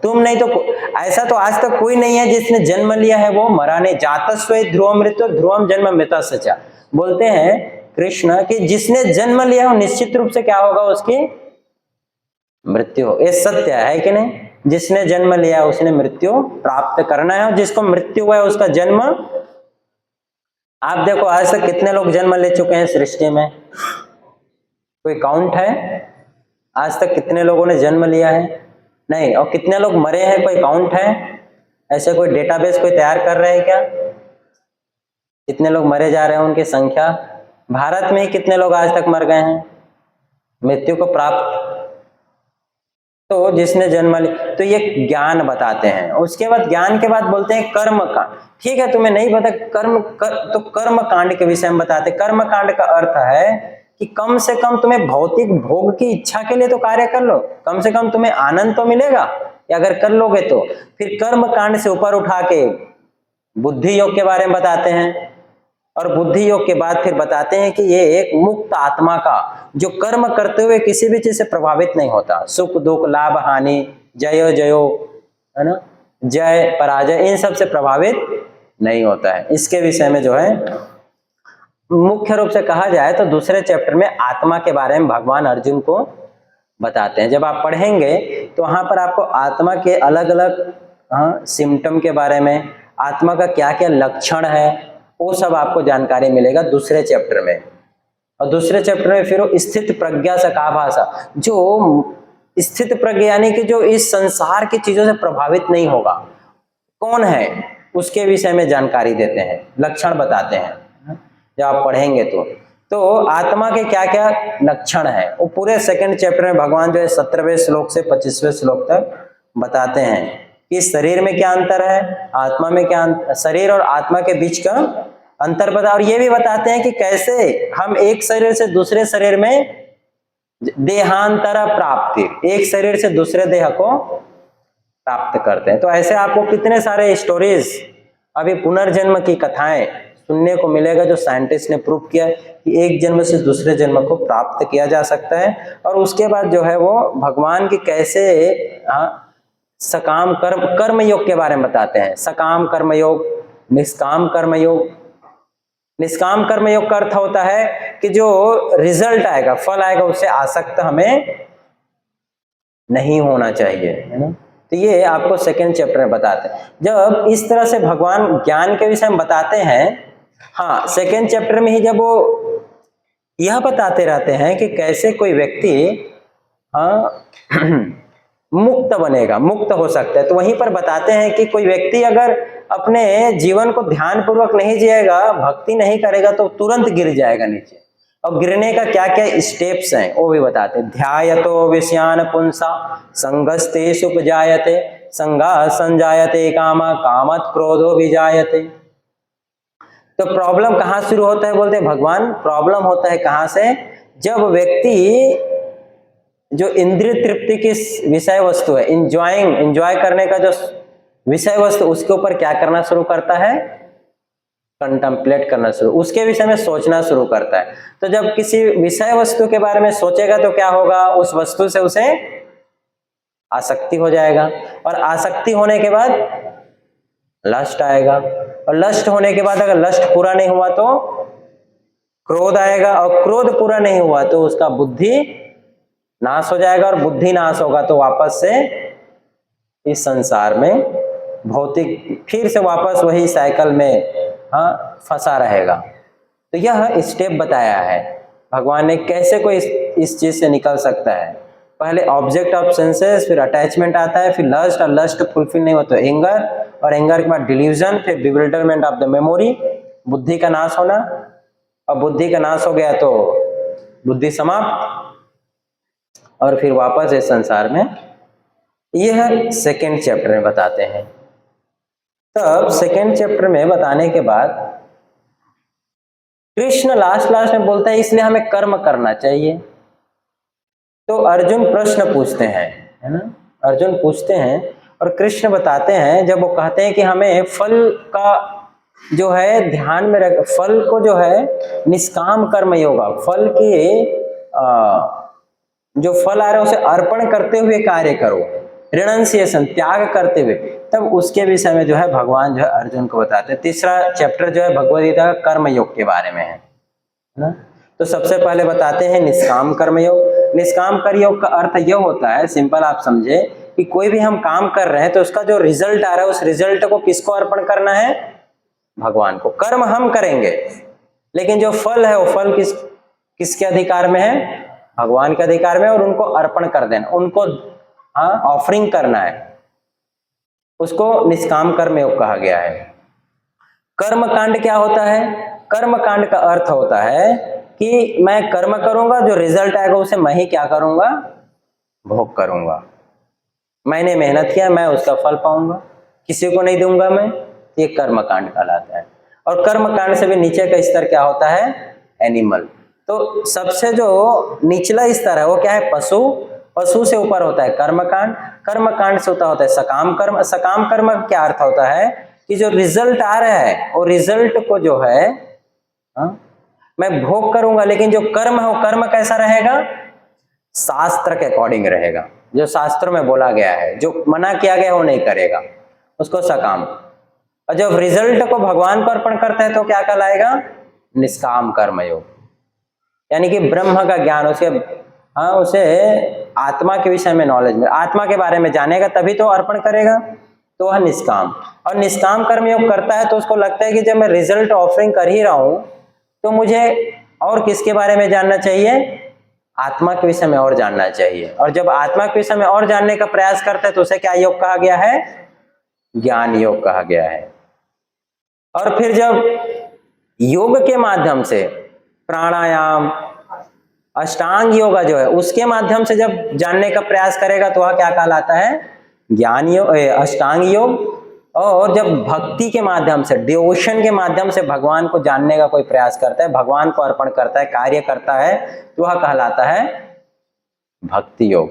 तुम नहीं तो ऐसा तो आज तक कोई नहीं है जिसने जन्म लिया है वो मरा नहीं। जातस्वै ध्रुवम मृत्यु ध्रुवम जन्म मृतस्य। बोलते हैं कृष्ण कि जिसने जन्म लिया हो निश्चित रूप से क्या होगा, उसकी मृत्यु हो। ये सत्य है कि नहीं, जिसने जन्म लिया उसने मृत्यु प्राप्त करना है, और जिसको मृत्यु हुआ है उसका जन्म। आप देखो आज तक कितने लोग जन्म ले चुके हैं सृष्टि में, कोई काउंट है आज तक कितने लोगों ने जन्म लिया है, नहीं। और कितने लोग मरे हैं, कोई काउंट है, ऐसे कोई डेटाबेस कोई तैयार कर रहे हैं क्या, कितने लोग मरे जा रहे हैं उनकी संख्या। भारत में ही कितने लोग आज तक मर गए हैं मृत्यु को प्राप्त। तो जिसने जन्म लिया, तो ये ज्ञान बताते हैं। उसके बाद ज्ञान के बाद बोलते हैं कर्म कांड। ठीक है, तुम्हें नहीं पता तो कर्म कांड के विषय में बताते। कर्म कांड का अर्थ है कि कम से कम तुम्हें भौतिक भोग की इच्छा के लिए तो कार्य कर लो, कम से कम तुम्हें आनंद तो मिलेगा, या अगर कर लोगे तो। फिर कर्म कांड से ऊपर उठा के बुद्धि योग के बारे में बताते हैं, और बुद्धि योग के बाद फिर बताते हैं कि ये एक मुक्त आत्मा का जो कर्म करते हुए किसी भी चीज से प्रभावित नहीं होता, सुख दुख लाभ हानि जयो जयो, है ना, जय पराजय, इन सब से प्रभावित नहीं होता है। इसके विषय में जो है मुख्य रूप से कहा जाए तो दूसरे चैप्टर में आत्मा के बारे में भगवान अर्जुन को बताते हैं। जब आप पढ़ेंगे तो वहां पर आपको आत्मा के अलग अलग सिम्टम के बारे में, आत्मा का क्या क्या लक्षण है, वो सब आपको जानकारी मिलेगा दूसरे चैप्टर में। और दूसरे चैप्टर में फिर स्थित प्रज्ञा से का भाषा, जो स्थित प्रज्ञा यानी कि जो इस संसार की चीजों से प्रभावित नहीं होगा, कौन है, उसके विषय में जानकारी देते हैं, लक्षण बताते हैं जब आप पढ़ेंगे तो आत्मा के क्या क्या लक्षण है वो पूरे सेकंड चैप्टर में भगवान जो है 17वें श्लोक से 25वें श्लोक तक बताते हैं कि शरीर में क्या अंतर है, आत्मा में क्या शरीर और आत्मा के बीच का अंतर बता, और ये भी बताते हैं कि कैसे हम एक शरीर से दूसरे शरीर में देहांतर प्राप्ति, एक शरीर से दूसरे देह को प्राप्त करते हैं। तो ऐसे आपको कितने सारे स्टोरीज, अभी पुनर्जन्म की कथाएं सुनने को मिलेगा जो साइंटिस्ट ने प्रूव किया कि एक जन्म से दूसरे जन्म को प्राप्त किया जा सकता है। और उसके बाद जो है वो भगवान की कैसे सकाम कर्म योग के बारे में बताते हैं, सकाम कर्म योग, निष्काम कर्म योग। निष्काम कर्म योग का अर्थ होता है कि जो रिजल्ट आएगा, फल आएगा, उससे आसक्त हमें नहीं होना चाहिए, है ना। तो ये आपको सेकेंड चैप्टर में बताते हैं। जब इस तरह से भगवान ज्ञान के विषय में बताते हैं, हाँ, सेकेंड चैप्टर में ही जब वो यह बताते रहते हैं कि कैसे कोई व्यक्ति मुक्त बनेगा, मुक्त हो सकता है, तो वहीं पर बताते हैं कि कोई व्यक्ति अगर अपने जीवन को ध्यान पूर्वक नहीं जिएगा, भक्ति नहीं करेगा, तो तुरंत गिर जाएगा नीचे। और गिरने का क्या क्या स्टेप्स हैं वो भी बताते हैं। ध्यायतो विषयान पुंसा संगस्तेषु उपजायते, संगा संजायते कामा, कामत क्रोधो विजायते। तो प्रॉब्लम कहाँ शुरू होता है, बोलते हैं भगवान, प्रॉब्लम होता है कहाँ से, जब व्यक्ति जो इंद्रिय तृप्ति की विषय वस्तु है, एंजॉय करने का जो विषय वस्तु, उसके ऊपर क्या करना शुरू करता है, कंटेम्पलेट करना शुरू, उसके विषय में सोचना शुरू करता है। तो जब किसी विषय वस्तु के बारे में सोचेगा तो क्या होगा, उस वस्तु से उसे आसक्ति हो जाएगा, और आसक्ति होने के बाद लस्ट आएगा, और लस्ट होने के बाद अगर लस्ट पूरा नहीं हुआ तो क्रोध आएगा, और क्रोध पूरा नहीं हुआ तो उसका बुद्धि नाश हो जाएगा, और बुद्धि नाश होगा तो वापस से इस संसार में भौतिक फिर से वापस वही साइकिल में फंसा रहेगा। तो यह स्टेप बताया है भगवान ने कैसे कोई इस चीज से निकल सकता है। पहले ऑब्जेक्ट ऑफ सेंसेस, फिर अटैचमेंट आता है, फिर लस्ट, और लस्ट फुलफिल नहीं हो तो एंगर, और एंगर के बाद डिल्यूजन, फिर बिविल्डरमेंट ऑफ द मेमोरी, बुद्धि का नाश होना, और बुद्धि का नाश हो गया तो बुद्धि समाप्त, और फिर वापस इस संसार में। यह सेकेंड चैप्टर में बताते हैं। तब सेकेंड चैप्टर में बताने के बाद कृष्ण लास्ट में बोलता है इसलिए हमें कर्म करना चाहिए। तो अर्जुन प्रश्न पूछते हैं, है ना, अर्जुन पूछते हैं और कृष्ण बताते हैं, जब वो कहते हैं कि हमें फल का जो है ध्यान में रख, फल को जो है निष्काम कर्म योगा, फल के जो फल आ रहा है उसे अर्पण करते हुए कार्य करो, रिनंसिएशन, त्याग करते हुए। तब उसके विषय में जो है भगवान जो है अर्जुन को बताते हैं। तीसरा चैप्टर जो है भगवद गीता का कर्म योग के बारे में है ना। तो सबसे पहले बताते हैं निष्काम कर्म योग। निष्काम कर्म योग का अर्थ यह होता है, सिंपल आप समझे, कि कोई भी हम काम कर रहे हैं तो उसका जो रिजल्ट आ रहा है उस रिजल्ट को किसको अर्पण करना है, भगवान को। कर्म हम करेंगे लेकिन जो फल है वो फल किसके अधिकार में है, भगवान के अधिकार में, और उनको अर्पण कर देना, उनको ऑफरिंग करना है, उसको निष्काम कर्म योग कहा गया है। कर्म कांड क्या होता है, कर्म कांड का अर्थ होता है कि मैं कर्म करूंगा, जो रिजल्ट आएगा उसे मैं ही क्या करूंगा, भोग करूंगा। मैंने मेहनत किया, मैं उसका फल पाऊंगा, किसी को नहीं दूंगा मैं, ये कर्म कांड कहलाता है। और कर्म कांड से भी नीचे का स्तर क्या होता है, एनिमल। तो सबसे जो निचला स्तर है वो क्या है, पशु। पशु से ऊपर होता है कर्मकांड, कर्मकांड से होता है सकाम कर्म। सकाम कर्म का क्या अर्थ होता है कि जो रिजल्ट आ रहा है वो रिजल्ट को जो है मैं भोग करूंगा, लेकिन जो कर्म है वो कर्म कैसा रहेगा, शास्त्र के अकॉर्डिंग रहेगा, जो शास्त्र में बोला गया है, जो मना किया गया वो नहीं करेगा, उसको सकाम। और जब रिजल्ट को भगवान को अर्पण करता है तो क्या कहलाएगा, निष्काम कर्म योग, यानी कि ब्रह्म का ज्ञान उसे आत्मा के विषय में नॉलेज में, आत्मा के बारे में जानेगा तभी तो अर्पण करेगा, तो वह निष्काम। और निष्काम कर्म योग करता है तो उसको लगता है कि जब मैं रिजल्ट ऑफरिंग कर ही रहा हूं तो मुझे और किसके बारे में जानना चाहिए, आत्मा के विषय में और जानना चाहिए। और जब आत्मा के विषय में और जानने का प्रयास करता है तो उसे क्या योग कहा गया है, ज्ञान योग कहा गया है। और फिर जब योग के माध्यम से प्राणायाम, अष्टांग योगा जो है उसके माध्यम से जब जानने का प्रयास करेगा तो वह क्या कहलाता है, ज्ञान योग, अष्टांग योग। और जब भक्ति के माध्यम से, डिवोशन के माध्यम से भगवान को जानने का कोई प्रयास करता है, भगवान को अर्पण करता है, कार्य करता है, तो वह कहलाता है भक्ति योग।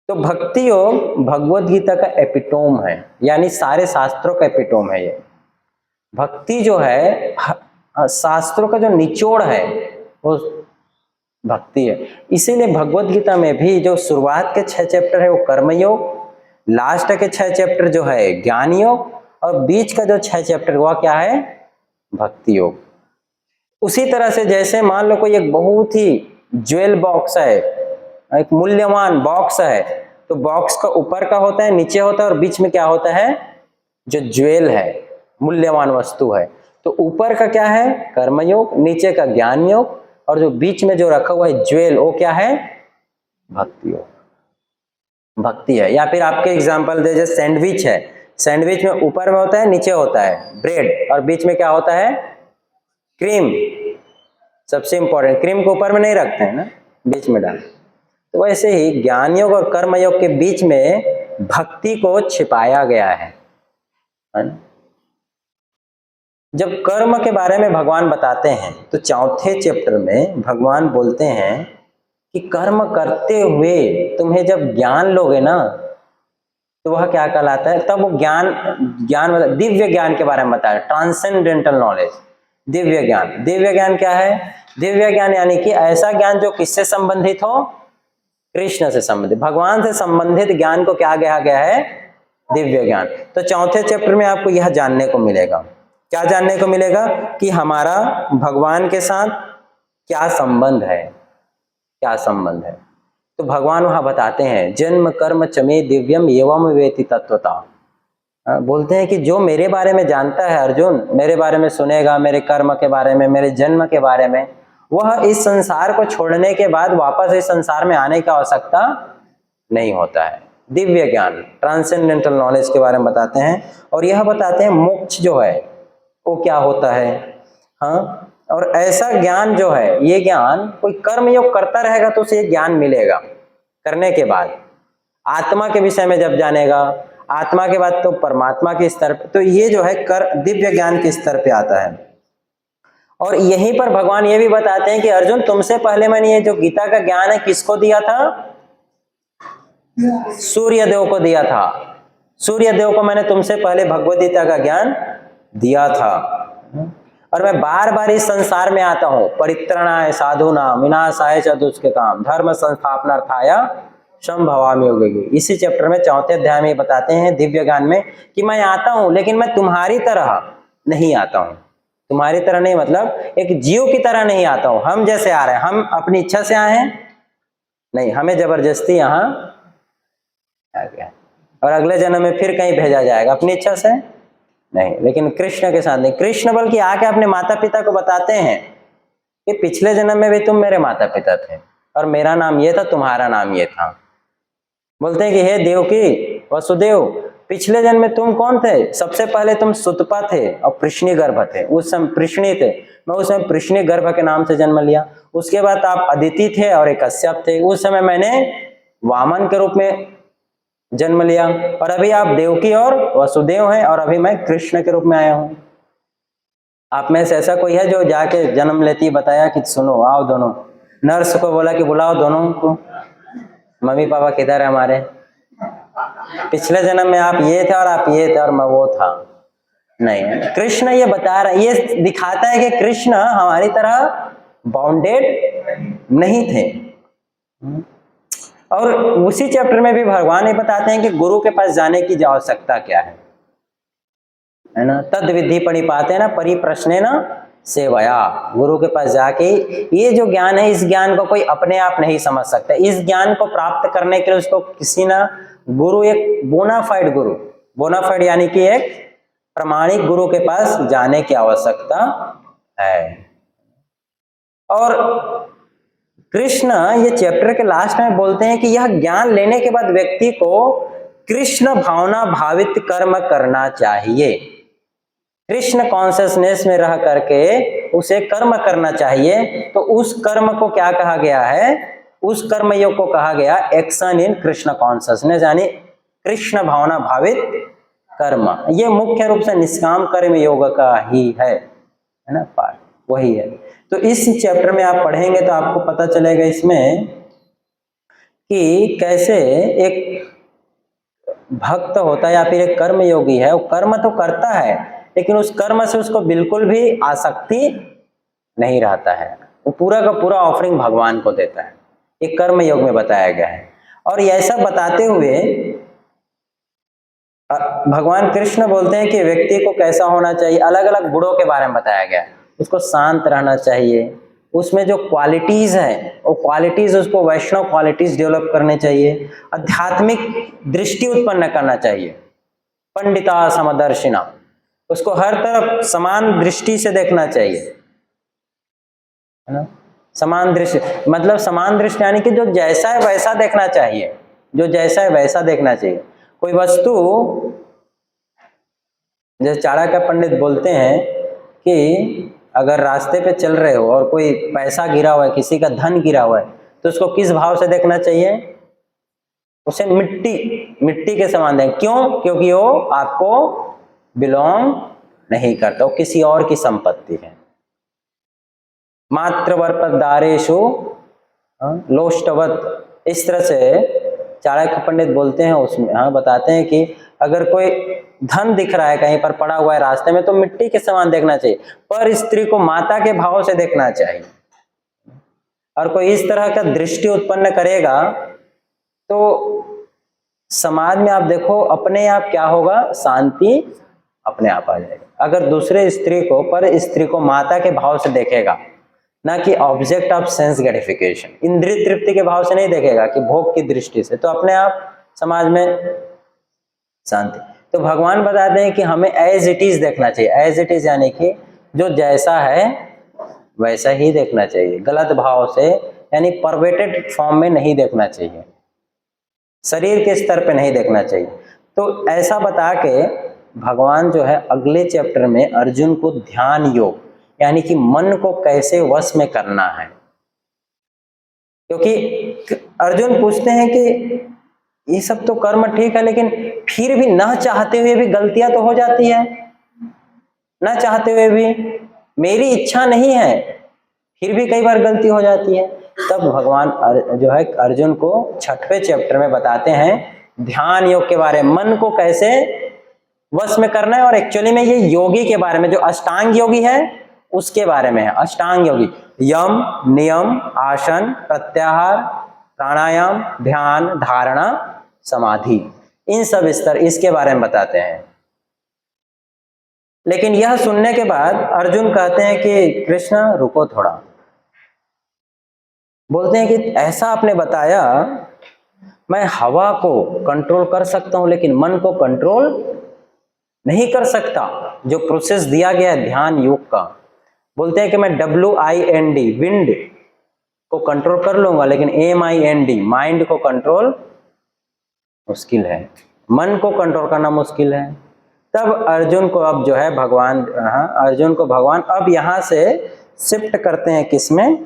तो भक्ति योग भगवद गीता का एपिटोम है, यानी सारे शास्त्रों का एपिटोम है। ये भक्ति जो है शास्त्रों का जो निचोड़ है वो भक्ति है। इसीलिए भगवद गीता में भी जो शुरुआत के 6 चैप्टर है वो कर्म योग, लास्ट के 6 चैप्टर जो है ज्ञान योग, और बीच का जो 6 चैप्टर वह क्या है, भक्ति योग। उसी तरह से जैसे मान लो कोई एक बहुत ही ज्वेल बॉक्स है, एक मूल्यवान बॉक्स है, तो बॉक्स का ऊपर का होता है, नीचे होता है, और बीच में क्या होता है, जो ज्वेल है, मूल्यवान वस्तु है। तो ऊपर का क्या है, कर्मयोग, नीचे का ज्ञान योग, और जो बीच में जो रखा हुआ है ज्वेल वो क्या है, भक्ति योग, भक्ति है। या फिर आपके एग्जांपल दे, जैसे सैंडविच है, सैंडविच में ऊपर में होता है, नीचे होता है ब्रेड, और बीच में क्या होता है, क्रीम। सबसे इंपॉर्टेंट, क्रीम को ऊपर में नहीं रखते हैं ना, बीच में डाल। तो वैसे ही ज्ञान योग और कर्म योग के बीच में भक्ति को छिपाया गया है ना? जब कर्म के बारे में भगवान बताते हैं तो 4थे चैप्टर में भगवान बोलते हैं कि कर्म करते हुए तुम्हें जब ज्ञान लोगे ना तो वह क्या कहलाता है, तब वो ज्ञान मतलब दिव्य ज्ञान के बारे में बताया, ट्रांसेंडेंटल नॉलेज, दिव्य ज्ञान। दिव्य ज्ञान क्या है, दिव्य ज्ञान यानी कि ऐसा ज्ञान जो किससे संबंधित हो, कृष्ण से संबंधित, भगवान से संबंधित ज्ञान को क्या कहा गया है, दिव्य ज्ञान। तो 4थे चैप्टर में आपको यह जानने को मिलेगा, क्या जानने को मिलेगा कि हमारा भगवान के साथ क्या संबंध है, क्या संबंध है। तो भगवान वहां बताते हैं, जन्म कर्म चमे दिव्यम एवं वेति तत्वता। बोलते हैं कि जो मेरे बारे में जानता है अर्जुन, मेरे बारे में सुनेगा, मेरे कर्म के बारे में, मेरे जन्म के बारे में, वह इस संसार को छोड़ने के बाद वापस इस संसार में आने की आवश्यकता नहीं होता है। दिव्य ज्ञान, ट्रांसेंडेंटल नॉलेज के बारे में बताते हैं। और यह बताते हैं मोक्ष जो है वो क्या होता है। हाँ, और ऐसा ज्ञान जो है, ये ज्ञान कोई कर्म योग करता रहेगा तो उसे ज्ञान मिलेगा। करने के बाद आत्मा के विषय में जब जानेगा, आत्मा के बाद तो परमात्मा के स्तर पे, तो ये जो है दिव्य ज्ञान के स्तर पे आता है। और यहीं पर भगवान ये भी बताते हैं कि अर्जुन, तुमसे पहले मैंने ये जो गीता का ज्ञान है किसको दिया था, सूर्य देव को दिया था। सूर्य देव को मैंने तुमसे पहले भगवद गीता का ज्ञान दिया था। और मैं बार बार इस संसार में आता हूं, परित्रणाय साधूनां विनाशाय च दुष्कृतां धर्म संस्थापनार्थाय संभवामि युगे। इसी चैप्टर में 4थे अध्याय में बताते हैं दिव्य ज्ञान में कि मैं आता हूं, लेकिन मैं तुम्हारी तरह नहीं आता हूं। तुम्हारी तरह नहीं मतलब एक जीव की तरह नहीं आता हूं। हम जैसे आ रहे हैं, हम अपनी इच्छा से आए हैं नहीं, हमें जबरदस्ती यहाँ आ गया, और अगले जन्म में फिर कहीं भेजा जाएगा, अपनी इच्छा से नहीं। लेकिन कृष्ण के साथ नहीं, कृष्ण बल्कि आके अपने माता पिता को बताते हैं कि पिछले जन्म में भी तुम मेरे माता पिता थे, और मेरा नाम ये था, तुम्हारा नाम ये था। बोलते हैं कि हे देवकी, वसुदेव, पिछले जन्म में तुम कौन थे, सबसे पहले तुम सुतपा थे और पृश्नी गर्भ थे, उस समय पृश्नी थे, मैं उस समय पृश्नी गर्भ के नाम से जन्म लिया। उसके बाद आप अदिति थे और एक कश्यप थे, उस समय मैंने वामन के रूप में जन्म लिया, और अभी आप देवकी और वसुदेव हैं, और अभी मैं कृष्ण के रूप में आया हूं। आप में से ऐसा कोई है जो जाके जन्म लेती बताया कि सुनो आओ दोनों, नर्स को बोला कि बुलाओ दोनों को, मम्मी पापा किधर है हमारे, पिछले जन्म में आप ये थे और आप ये थे और मैं वो था? नहीं, कृष्ण ये बता रहा, ये दिखाता है कि कृष्ण हमारी तरह बाउंडेड नहीं थे। और उसी चैप्टर में भी भगवान ये बताते हैं कि गुरु के पास जाने की आवश्यकता क्या है ना, तद विधि परिपाते ना परिप्रश्ने ना सेवया, गुरु के पास जाके ये जो ज्ञान है, इस ज्ञान को कोई अपने आप नहीं समझ सकता। इस ज्ञान को प्राप्त करने के लिए उसको किसी ना गुरु, एक बोनाफाइड गुरु, बोनाफाइड यानी कि एक प्रमाणिक गुरु के पास जाने की आवश्यकता है। और कृष्ण ये चैप्टर के लास्ट में बोलते हैं कि यह ज्ञान लेने के बाद व्यक्ति को कृष्ण भावना भावित कर्म करना चाहिए। कृष्ण कॉन्शियसनेस में रह करके उसे कर्म करना चाहिए। तो उस कर्म को क्या कहा गया है? उस कर्म योग को कहा गया एक्शन इन कृष्ण कॉन्शियसनेस, यानी कृष्ण भावना भावित कर्म। ये मुख्य रूप से निष्काम कर्म योग का ही है ना, पार्ट वही है। तो इस चैप्टर में आप पढ़ेंगे तो आपको पता चलेगा इसमें कि कैसे एक भक्त होता है या फिर एक कर्म योगी है, वो कर्म तो करता है लेकिन उस कर्म से उसको बिल्कुल भी आसक्ति नहीं रहता है, वो पूरा का पूरा ऑफरिंग भगवान को देता है। एक कर्म योग में बताया गया है। और ऐसा बताते हुए भगवान कृष्ण बोलते हैं कि व्यक्ति को कैसा होना चाहिए, अलग अलग गुणों के बारे में बताया गया है। उसको शांत रहना चाहिए, उसमें जो क्वालिटीज है वो क्वालिटीज उसको वैष्णव क्वालिटीज डेवलप करने चाहिए, आध्यात्मिक दृष्टि उत्पन्न करना चाहिए, पंडिता समदर्शिना, उसको हर तरफ समान दृष्टि से देखना चाहिए, है ना। समान दृष्टि मतलब समान दृष्टि यानी कि जो जैसा है वैसा देखना चाहिए, जो जैसा है वैसा देखना चाहिए। कोई वस्तु, जैसे चाणक्य पंडित बोलते हैं कि अगर रास्ते पे चल रहे हो और कोई पैसा गिरा हुआ है, किसी का धन गिरा हुआ है, तो उसको किस भाव से देखना चाहिए? उसे मिट्टी के समान दें। क्यों? क्योंकि वो आपको बिलोंग नहीं करता, वो किसी और की संपत्ति है। मात्रवर्पदारेषु लोष्टवत, इस तरह से चाणक्य पंडित बोलते हैं उसमें, बताते हैं कि अगर कोई धन दिख रहा है कहीं पर पड़ा हुआ है रास्ते में, तो मिट्टी के समान देखना चाहिए, पर स्त्री को माता के भाव से देखना चाहिए। और कोई इस तरह का दृष्टि उत्पन्न करेगा तो समाज में आप देखो अपने आप क्या होगा, शांति अपने आप आ जाएगा। अगर दूसरे स्त्री को, पर स्त्री को माता के भाव से देखेगा, ना कि ऑब्जेक्ट ऑफ सेंस ग्रेटिफिकेशन, इंद्रिय तृप्ति के भाव से नहीं देखेगा कि भोग की दृष्टि से, तो अपने आप समाज में शांति। तो भगवान बताते हैं कि हमें एज इट इज देखना चाहिए। एज इट इज यानी कि जो जैसा है वैसा ही देखना चाहिए, गलत भाव से यानी परवर्टेड फॉर्म में नहीं देखना चाहिए, शरीर के स्तर पे नहीं देखना चाहिए। तो ऐसा बता के भगवान जो है अगले चैप्टर में अर्जुन को ध्यान योग यानी कि मन को कैसे वश में करना है, क्योंकि अर्जुन पूछते हैं कि ये सब तो कर्म ठीक है, लेकिन फिर भी न चाहते हुए भी गलतियां तो हो जाती है, न चाहते हुए भी मेरी इच्छा नहीं है, फिर भी कई बार गलती हो जाती है। तब भगवान जो है अर्जुन को 6वें चैप्टर में बताते हैं ध्यान योग के बारे में, मन को कैसे वश में करना है। और एक्चुअली में ये योगी के बारे में, जो अष्टांग योगी है उसके बारे में है। अष्टांग योगी यम, नियम, आसन, प्रत्याहार, प्राणायाम, ध्यान, धारणा, समाधि, इन सब स्तर इसके बारे में बताते हैं। लेकिन यह सुनने के बाद अर्जुन कहते हैं कि कृष्ण रुको थोड़ा। बोलते हैं कि ऐसा आपने बताया, मैं हवा को कंट्रोल कर सकता हूं लेकिन मन को कंट्रोल नहीं कर सकता। जो प्रोसेस दिया गया है ध्यान योग का, बोलते हैं कि मैं WIND विंड को कंट्रोल कर लूंगा, लेकिन MIND माइंड को कंट्रोल मुश्किल है, मन को कंट्रोल करना मुश्किल है। तब अर्जुन को अब जो है अर्जुन को भगवान अब यहां से शिफ्ट करते हैं किसमें?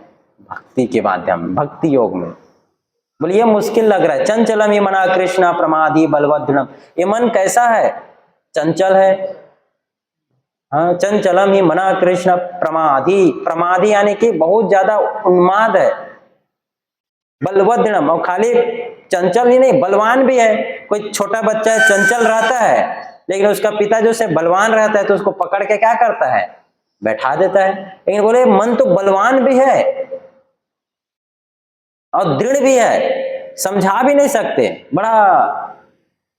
भक्ति के माध्यम, भक्ति योग में। बोलिए मुश्किल लग रहा है। चंचलम ही मना कृष्ण प्रमादी बलवदृढ़, ये मन कैसा है? चंचल है। हाँ, चंचलम ही मना कृष्ण प्रमादी, प्रमादी यानी कि बहुत ज्यादा उन्माद है। बलवदृढ़, और खाली चंचल ही नहीं बलवान भी है। कोई छोटा बच्चा है चंचल रहता है, लेकिन उसका पिता जो से बलवान रहता है तो उसको पकड़ के क्या करता है? बैठा देता है। लेकिन बोले मन तो बलवान भी है और दृढ़ भी है, समझा भी नहीं सकते, बड़ा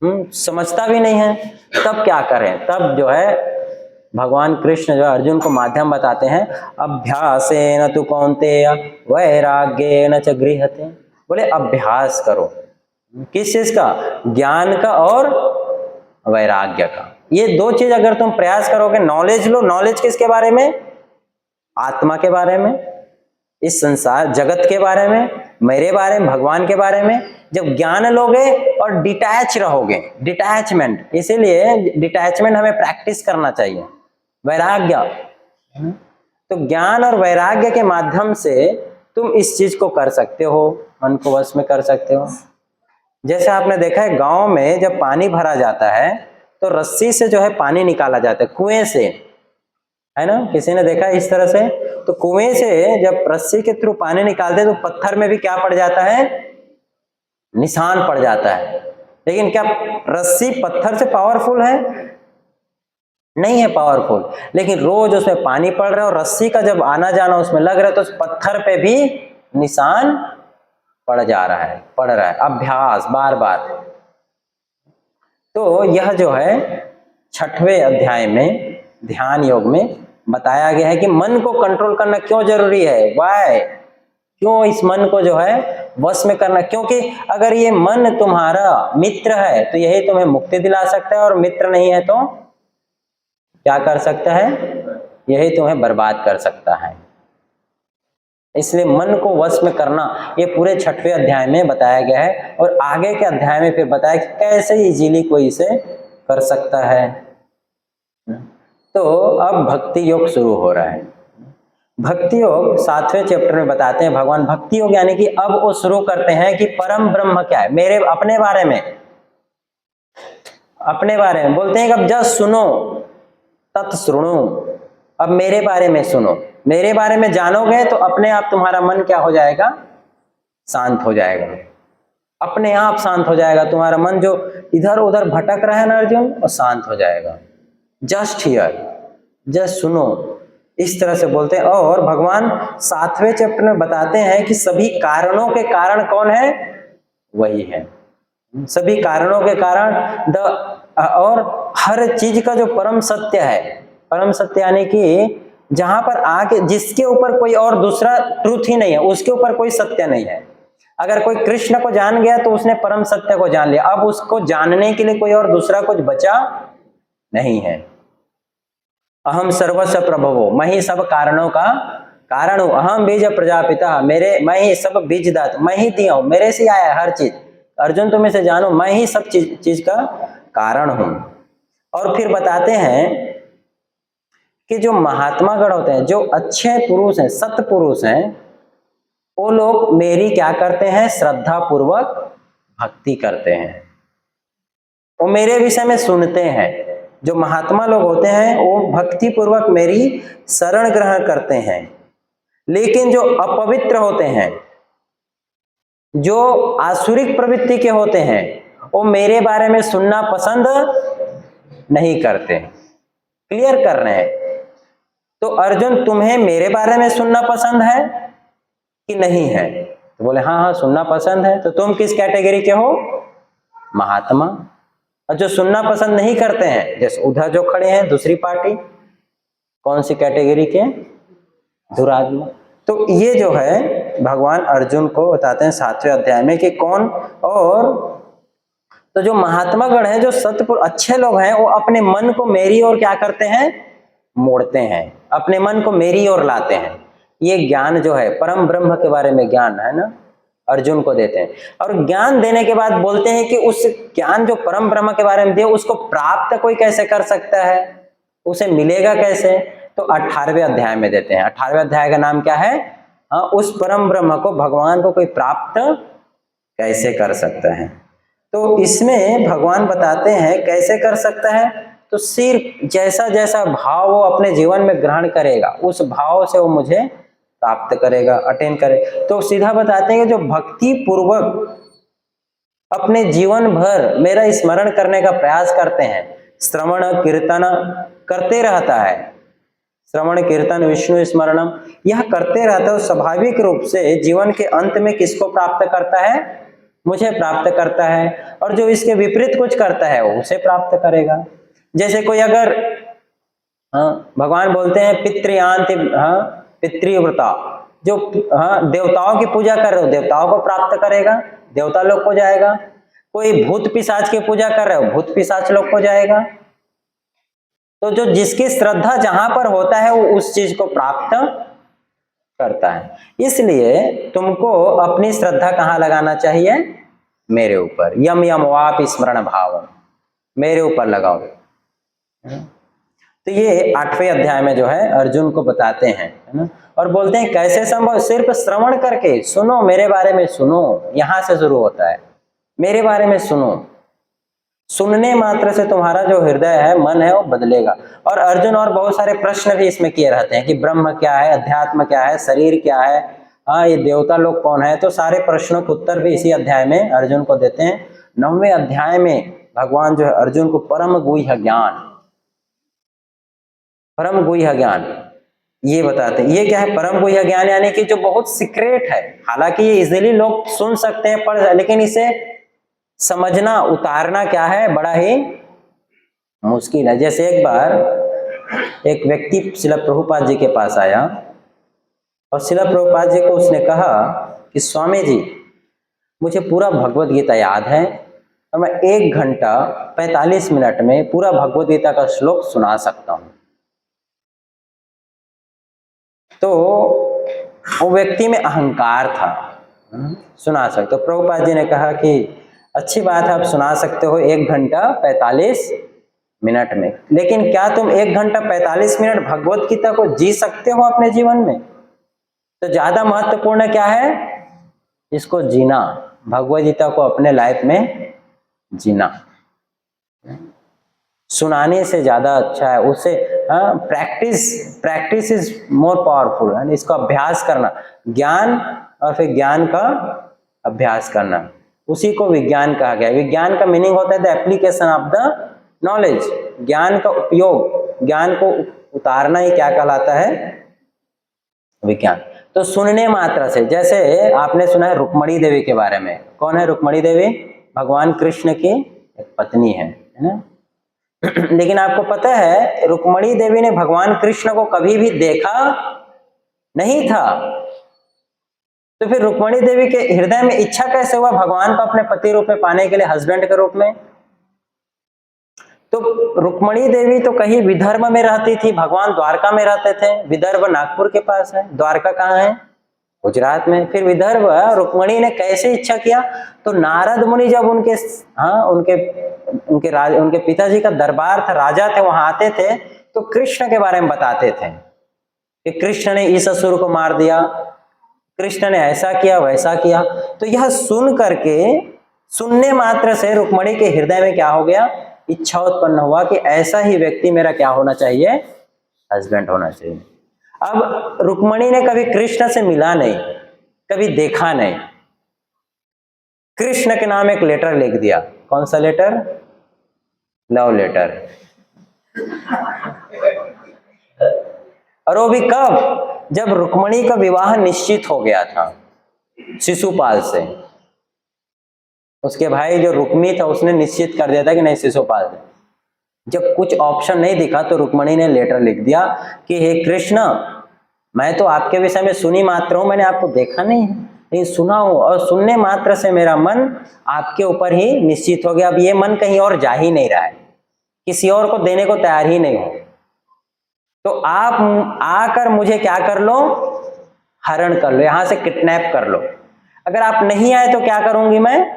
समझता भी नहीं है। तब क्या करें? तब जो है भगवान कृष्ण जो अर्जुन को माध्यम बताते हैं, अभ्यासेन तु कौन्तेय वैराग्येन च गृह्यते। बोले अभ्यास करो, किस चीज का? ज्ञान का और वैराग्य का। ये दो चीज अगर तुम प्रयास करोगे, नॉलेज लो, नॉलेज किसके बारे में? आत्मा के बारे में, इस संसार जगत के बारे में, मेरे बारे में, भगवान के बारे में। जब ज्ञान लोगे और डिटैच रहोगे, डिटैचमेंट, इसीलिए डिटैचमेंट हमें प्रैक्टिस करना चाहिए। वैराग्य, तो ज्ञान और वैराग्य के माध्यम से तुम इस चीज को कर सकते हो, मन को वश में कर सकते हो। जैसे आपने देखा है गांव में जब पानी भरा जाता है तो रस्सी से जो है पानी निकाला जाता है, कुएं से, है ना? किसी ने देखा है इस तरह से? तो कुएं से जब रस्सी के थ्रू पानी निकालते हैं तो पत्थर में भी क्या पड़ जाता है? निशान पड़ जाता है। लेकिन क्या रस्सी पत्थर से पावरफुल है? नहीं है पावरफुल। लेकिन रोज उसमें पानी पड़ रहा है और रस्सी का जब आना जाना उसमें लग रहा है तो उस पत्थर पे भी निशान पड़ जा रहा है, पड़ रहा है। अभ्यास बार बार। तो यह जो है 6वें अध्याय में ध्यान योग में बताया गया है कि मन को कंट्रोल करना क्यों जरूरी है। वाय, क्यों इस मन को जो है वश में करना? क्योंकि अगर ये मन तुम्हारा मित्र है तो यही तुम्हें मुक्ति दिला सकता है, और मित्र नहीं है तो क्या कर सकता है? यही तुम्हें बर्बाद कर सकता है। इसलिए मन को वश में करना ये पूरे 6वें अध्याय में बताया गया है, और आगे के अध्याय में फिर बताया कि कैसे इजीली कोई इसे कर सकता है। तो अब भक्ति योग शुरू हो रहा है। भक्ति योग 7वें चैप्टर में बताते हैं भगवान। भक्ति योग यानी कि अब वो शुरू करते हैं कि परम ब्रह्म क्या है, मेरे अपने बारे में, अपने बारे में बोलते हैं कि अब जस्ट सुनो, तत्सृणु, अब मेरे बारे में सुनो। मेरे बारे में जानोगे तो अपने आप तुम्हारा मन क्या हो जाएगा? शांत हो जाएगा, अपने आप शांत हो जाएगा। तुम्हारा मन जो इधर उधर भटक रहा है ना अर्जुन, वो शांत हो जाएगा। जस्ट हियर, जस्ट सुनो, इस तरह से बोलते हैं। और भगवान 7वें चैप्टर में बताते हैं कि सभी कारणों के कारण कौन है? वही है। सभी कारणों के कारण और हर चीज का जो परम सत्य है, परम सत्य यानी कि जहां पर आके जिसके ऊपर कोई और दूसरा ट्रूथ ही नहीं है, उसके ऊपर कोई सत्य नहीं है। अगर कोई कृष्ण को जान गया तो उसने परम सत्य को जान लिया। अब उसको जानने के लिए कोई और दूसरा कुछ बचा नहीं है। अहम सर्वस्व प्रभवो, मैं ही सब कारणों का कारण हूं। अहम बीज प्रजापिता, मेरे, मैं ही सब बीजदाता, मैं ही दिया हूं, मेरे से आया हर चीज। अर्जुन तुम इसे जानो, मैं ही सब चीज का कारण हूं। और फिर बताते हैं कि जो महात्मा गण होते हैं, जो अच्छे पुरुष हैं, सत्य पुरुष हैं, वो लोग मेरी क्या करते हैं? श्रद्धा पूर्वक भक्ति करते हैं, वो मेरे विषय में सुनते हैं। जो महात्मा लोग होते हैं वो भक्ति पूर्वक मेरी शरण ग्रहण करते हैं। लेकिन जो अपवित्र होते हैं, जो आसुरिक प्रवृत्ति के होते हैं, वो मेरे बारे में सुनना पसंद नहीं करते। क्लियर कर रहे हैं। तो अर्जुन, तुम्हें मेरे बारे में सुनना पसंद है कि नहीं है? तो बोले हाँ हाँ सुनना पसंद है। तो तुम किस कैटेगरी के हो? महात्मा। और जो सुनना पसंद नहीं करते हैं, जैसे उधर जो खड़े हैं दूसरी पार्टी, कौन सी कैटेगरी के? दुरात्मा। तो ये जो है भगवान अर्जुन को बताते हैं 7वें अध्याय में कि कौन। और तो जो महात्मा गण है, जो सत्पुरुष अच्छे लोग हैं, वो अपने मन को मेरी ओर क्या करते हैं? मोड़ते हैं, अपने मन को मेरी ओर लाते हैं। ये ज्ञान जो है परम ब्रह्म के बारे में ज्ञान है ना, अर्जुन को देते हैं। और ज्ञान देने के बाद बोलते हैं कि उस ज्ञान जो परम ब्रह्म के बारे में दिया, उसको प्राप्त कोई कैसे कर सकता है, उसे मिलेगा कैसे? तो 18वें अध्याय में देते हैं। 18वें अध्याय का नाम क्या है? हाँ, उस परम ब्रह्म को, भगवान को कोई प्राप्त कैसे कर सकता है। तो इसमें भगवान बताते हैं कैसे कर सकता है। तो सिर्फ जैसा जैसा भाव वो अपने जीवन में ग्रहण करेगा, उस भाव से वो मुझे प्राप्त करेगा, अटेन करे। तो सीधा बताते हैं कि जो भक्ति पूर्वक अपने जीवन भर मेरा स्मरण करने का प्रयास करते हैं, श्रवण कीर्तन करते रहता है, श्रवण कीर्तन विष्णु स्मरणम, यह करते रहता है, स्वाभाविक रूप से जीवन के अंत में किसको प्राप्त करता है? मुझे प्राप्त करता है। और जो इसके विपरीत कुछ करता है वो उसे प्राप्त करेगा। जैसे कोई अगर हाँ, भगवान बोलते हैं पितृयांति, हाँ, पितृव्रता, जो हाँ देवताओं की पूजा कर रहे हो देवताओं को प्राप्त करेगा, देवता लोग को जाएगा। कोई भूत पिशाच की पूजा कर रहे हो भूत पिशाच लोग को जाएगा। तो जो जिसकी श्रद्धा जहां पर होता है वो उस चीज को प्राप्त करता है। इसलिए तुमको अपनी श्रद्धा कहाँ लगाना चाहिए? मेरे ऊपर। यम यम वाप स्मरण भाव, मेरे ऊपर लगाओ। तो ये 8वें अध्याय में जो है अर्जुन को बताते हैं, है ना, और बोलते हैं कैसे संभव? सिर्फ श्रवण करके सुनो, मेरे बारे में सुनो, यहां से शुरू होता है, मेरे बारे में सुनो। सुनने मात्र से तुम्हारा जो हृदय है, मन है, वो बदलेगा। और अर्जुन और बहुत सारे प्रश्न भी इसमें किए रहते हैं कि ब्रह्म क्या है, अध्यात्म क्या है, शरीर क्या है, हाँ ये देवता लोग कौन है। तो सारे प्रश्नों के उत्तर भी इसी अध्याय में अर्जुन को देते हैं। 9वें अध्याय में भगवान जो है अर्जुन को परम गुह्य ज्ञान, परम गुह्य ज्ञान ये बताते हैं। ये क्या है? परम गुह्य ज्ञान यानी कि जो बहुत सीक्रेट है, हालांकि ये इजीली लोग सुन सकते हैं पढ़, लेकिन इसे समझना उतारना क्या है, बड़ा ही मुश्किल है। जैसे एक बार एक व्यक्ति श्रील प्रभुपाद जी के पास आया और श्रील प्रभुपाद जी को उसने कहा कि स्वामी जी मुझे पूरा भगवद गीता याद है और मैं 1 घंटा 45 मिनट में पूरा भगवद गीता का श्लोक सुना सकता हूं। तो वो व्यक्ति में अहंकार था, सुना सकते। तो प्रभुपाद जी ने कहा कि अच्छी बात है, आप सुना सकते हो 1 घंटा 45 मिनट में, लेकिन क्या तुम 1 घंटा 45 मिनट भगवत गीता को जी सकते हो अपने जीवन में? तो ज्यादा महत्वपूर्ण क्या है? इसको जीना, भगवत गीता को अपने लाइफ में जीना। सुनाने से ज्यादा अच्छा है, उससे प्रैक्टिस इज मोर पावरफुल है। इसको अभ्यास करना, ज्ञान और फिर ज्ञान का अभ्यास करना, उसी को विज्ञान कहा गया। विज्ञान का मीनिंग होता है the application of the knowledge, ज्ञान का उपयोग, ज्ञान को उतारना ही क्या कहलाता है? विज्ञान। तो सुनने मात्र से, जैसे आपने सुना है रुक्मणी देवी के बारे में। कौन है रुक्मणी देवी? भगवान कृष्ण की एक पत्नी है ना। लेकिन आपको पता है रुक्मणी देवी ने भगवान कृष्ण को कभी भी देखा नहीं था। तो फिर रुक्मणी देवी के हृदय में इच्छा कैसे हुआ भगवान को अपने पति रूप में पाने के लिए, हस्बैंड के रूप में? तो रुक्मणी देवी तो कहीं विदर्भ में रहती थी, भगवान द्वारका में रहते थे। विदर्भ नागपुर के पास है, द्वारका कहाँ है? गुजरात में। फिर विदर्भ रुक्मणी ने कैसे इच्छा किया? तो नारद मुनि जब उनके पिताजी का दरबार था, राजा थे, वहां आते थे तो कृष्ण के बारे में बताते थे कि कृष्ण ने इस असुर को मार दिया, कृष्ण ने ऐसा किया वैसा किया। तो यह सुन करके, सुनने मात्र से रुक्मणी के हृदय में क्या हो गया? इच्छा उत्पन्न हुआ कि ऐसा ही व्यक्ति मेरा क्या होना चाहिए? हस्बैंड होना चाहिए। अब रुक्मणी ने कभी कृष्ण से मिला नहीं, कभी देखा नहीं। कृष्ण के नाम एक लेटर लिख दिया। कौन सा लेटर? Love letter. और वो भी कब? जब रुक्मणी का विवाह निश्चित हो गया था शिशुपाल से। उसके भाई जो रुक्मी था उसने निश्चित कर दिया था कि नहीं शिशुपाल से। जब कुछ ऑप्शन नहीं दिखा तो रुक्मणी ने लेटर लिख दिया कि हे कृष्ण, मैं तो आपके विषय में सुनी मात्र हूं, मैंने आपको देखा नहीं है, लेकिन सुना हूं, और सुनने मात्र से मेरा मन आपके ऊपर ही निश्चित हो गया। अब ये मन कहीं और जा ही नहीं रहा है, किसी और को देने को तैयार ही नहीं हो। तो आप आकर मुझे क्या कर लो? हरण कर लो, यहां से किडनैप कर लो। अगर आप नहीं आए तो क्या करूंगी मैं?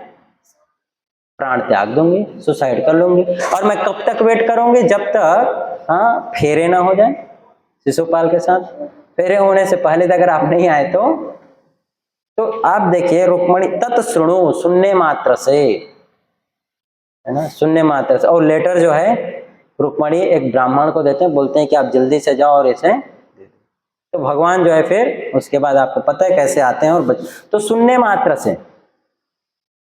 प्राण त्याग दूंगी, सुसाइड कर लूंगी। और मैं कब तक वेट करूंगी? जब तक फेरे ना हो जाए शिशुपाल के साथ। फेरे होने से पहले अगर आप नहीं आए तो आप देखिए रुक्मणी तत्श्रुणु, सुनने मात्र से, है ना, सुनने मात्र से। और लेटर जो है रुक्मणी एक ब्राह्मण को देते हैं, बोलते हैं कि आप जल्दी से जाओ और इसे। तो भगवान जो है फिर उसके बाद आपको पता है कैसे आते हैं और तो सुनने मात्र से,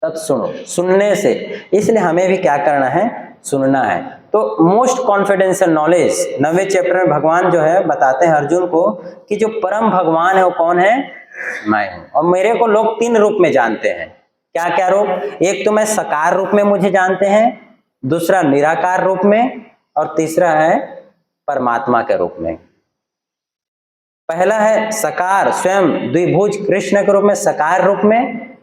तत्सुनो, सुनने से। इसलिए हमें भी क्या करना है? सुनना है। तो मोस्ट कॉन्फिडेंशियल नॉलेज 9वें चैप्टर में भगवान जो है बताते हैं अर्जुन को कि जो परम भगवान है वो कौन है? मैं हूं। और मेरे को लोग 3 रूप में जानते हैं। क्या क्या रूप? एक तो मैं साकार रूप में मुझे जानते हैं, दूसरा निराकार रूप में, और तीसरा है परमात्मा के रूप में। पहला है सकार, स्वयं द्विभुज कृष्ण के रूप में, सकार रूप में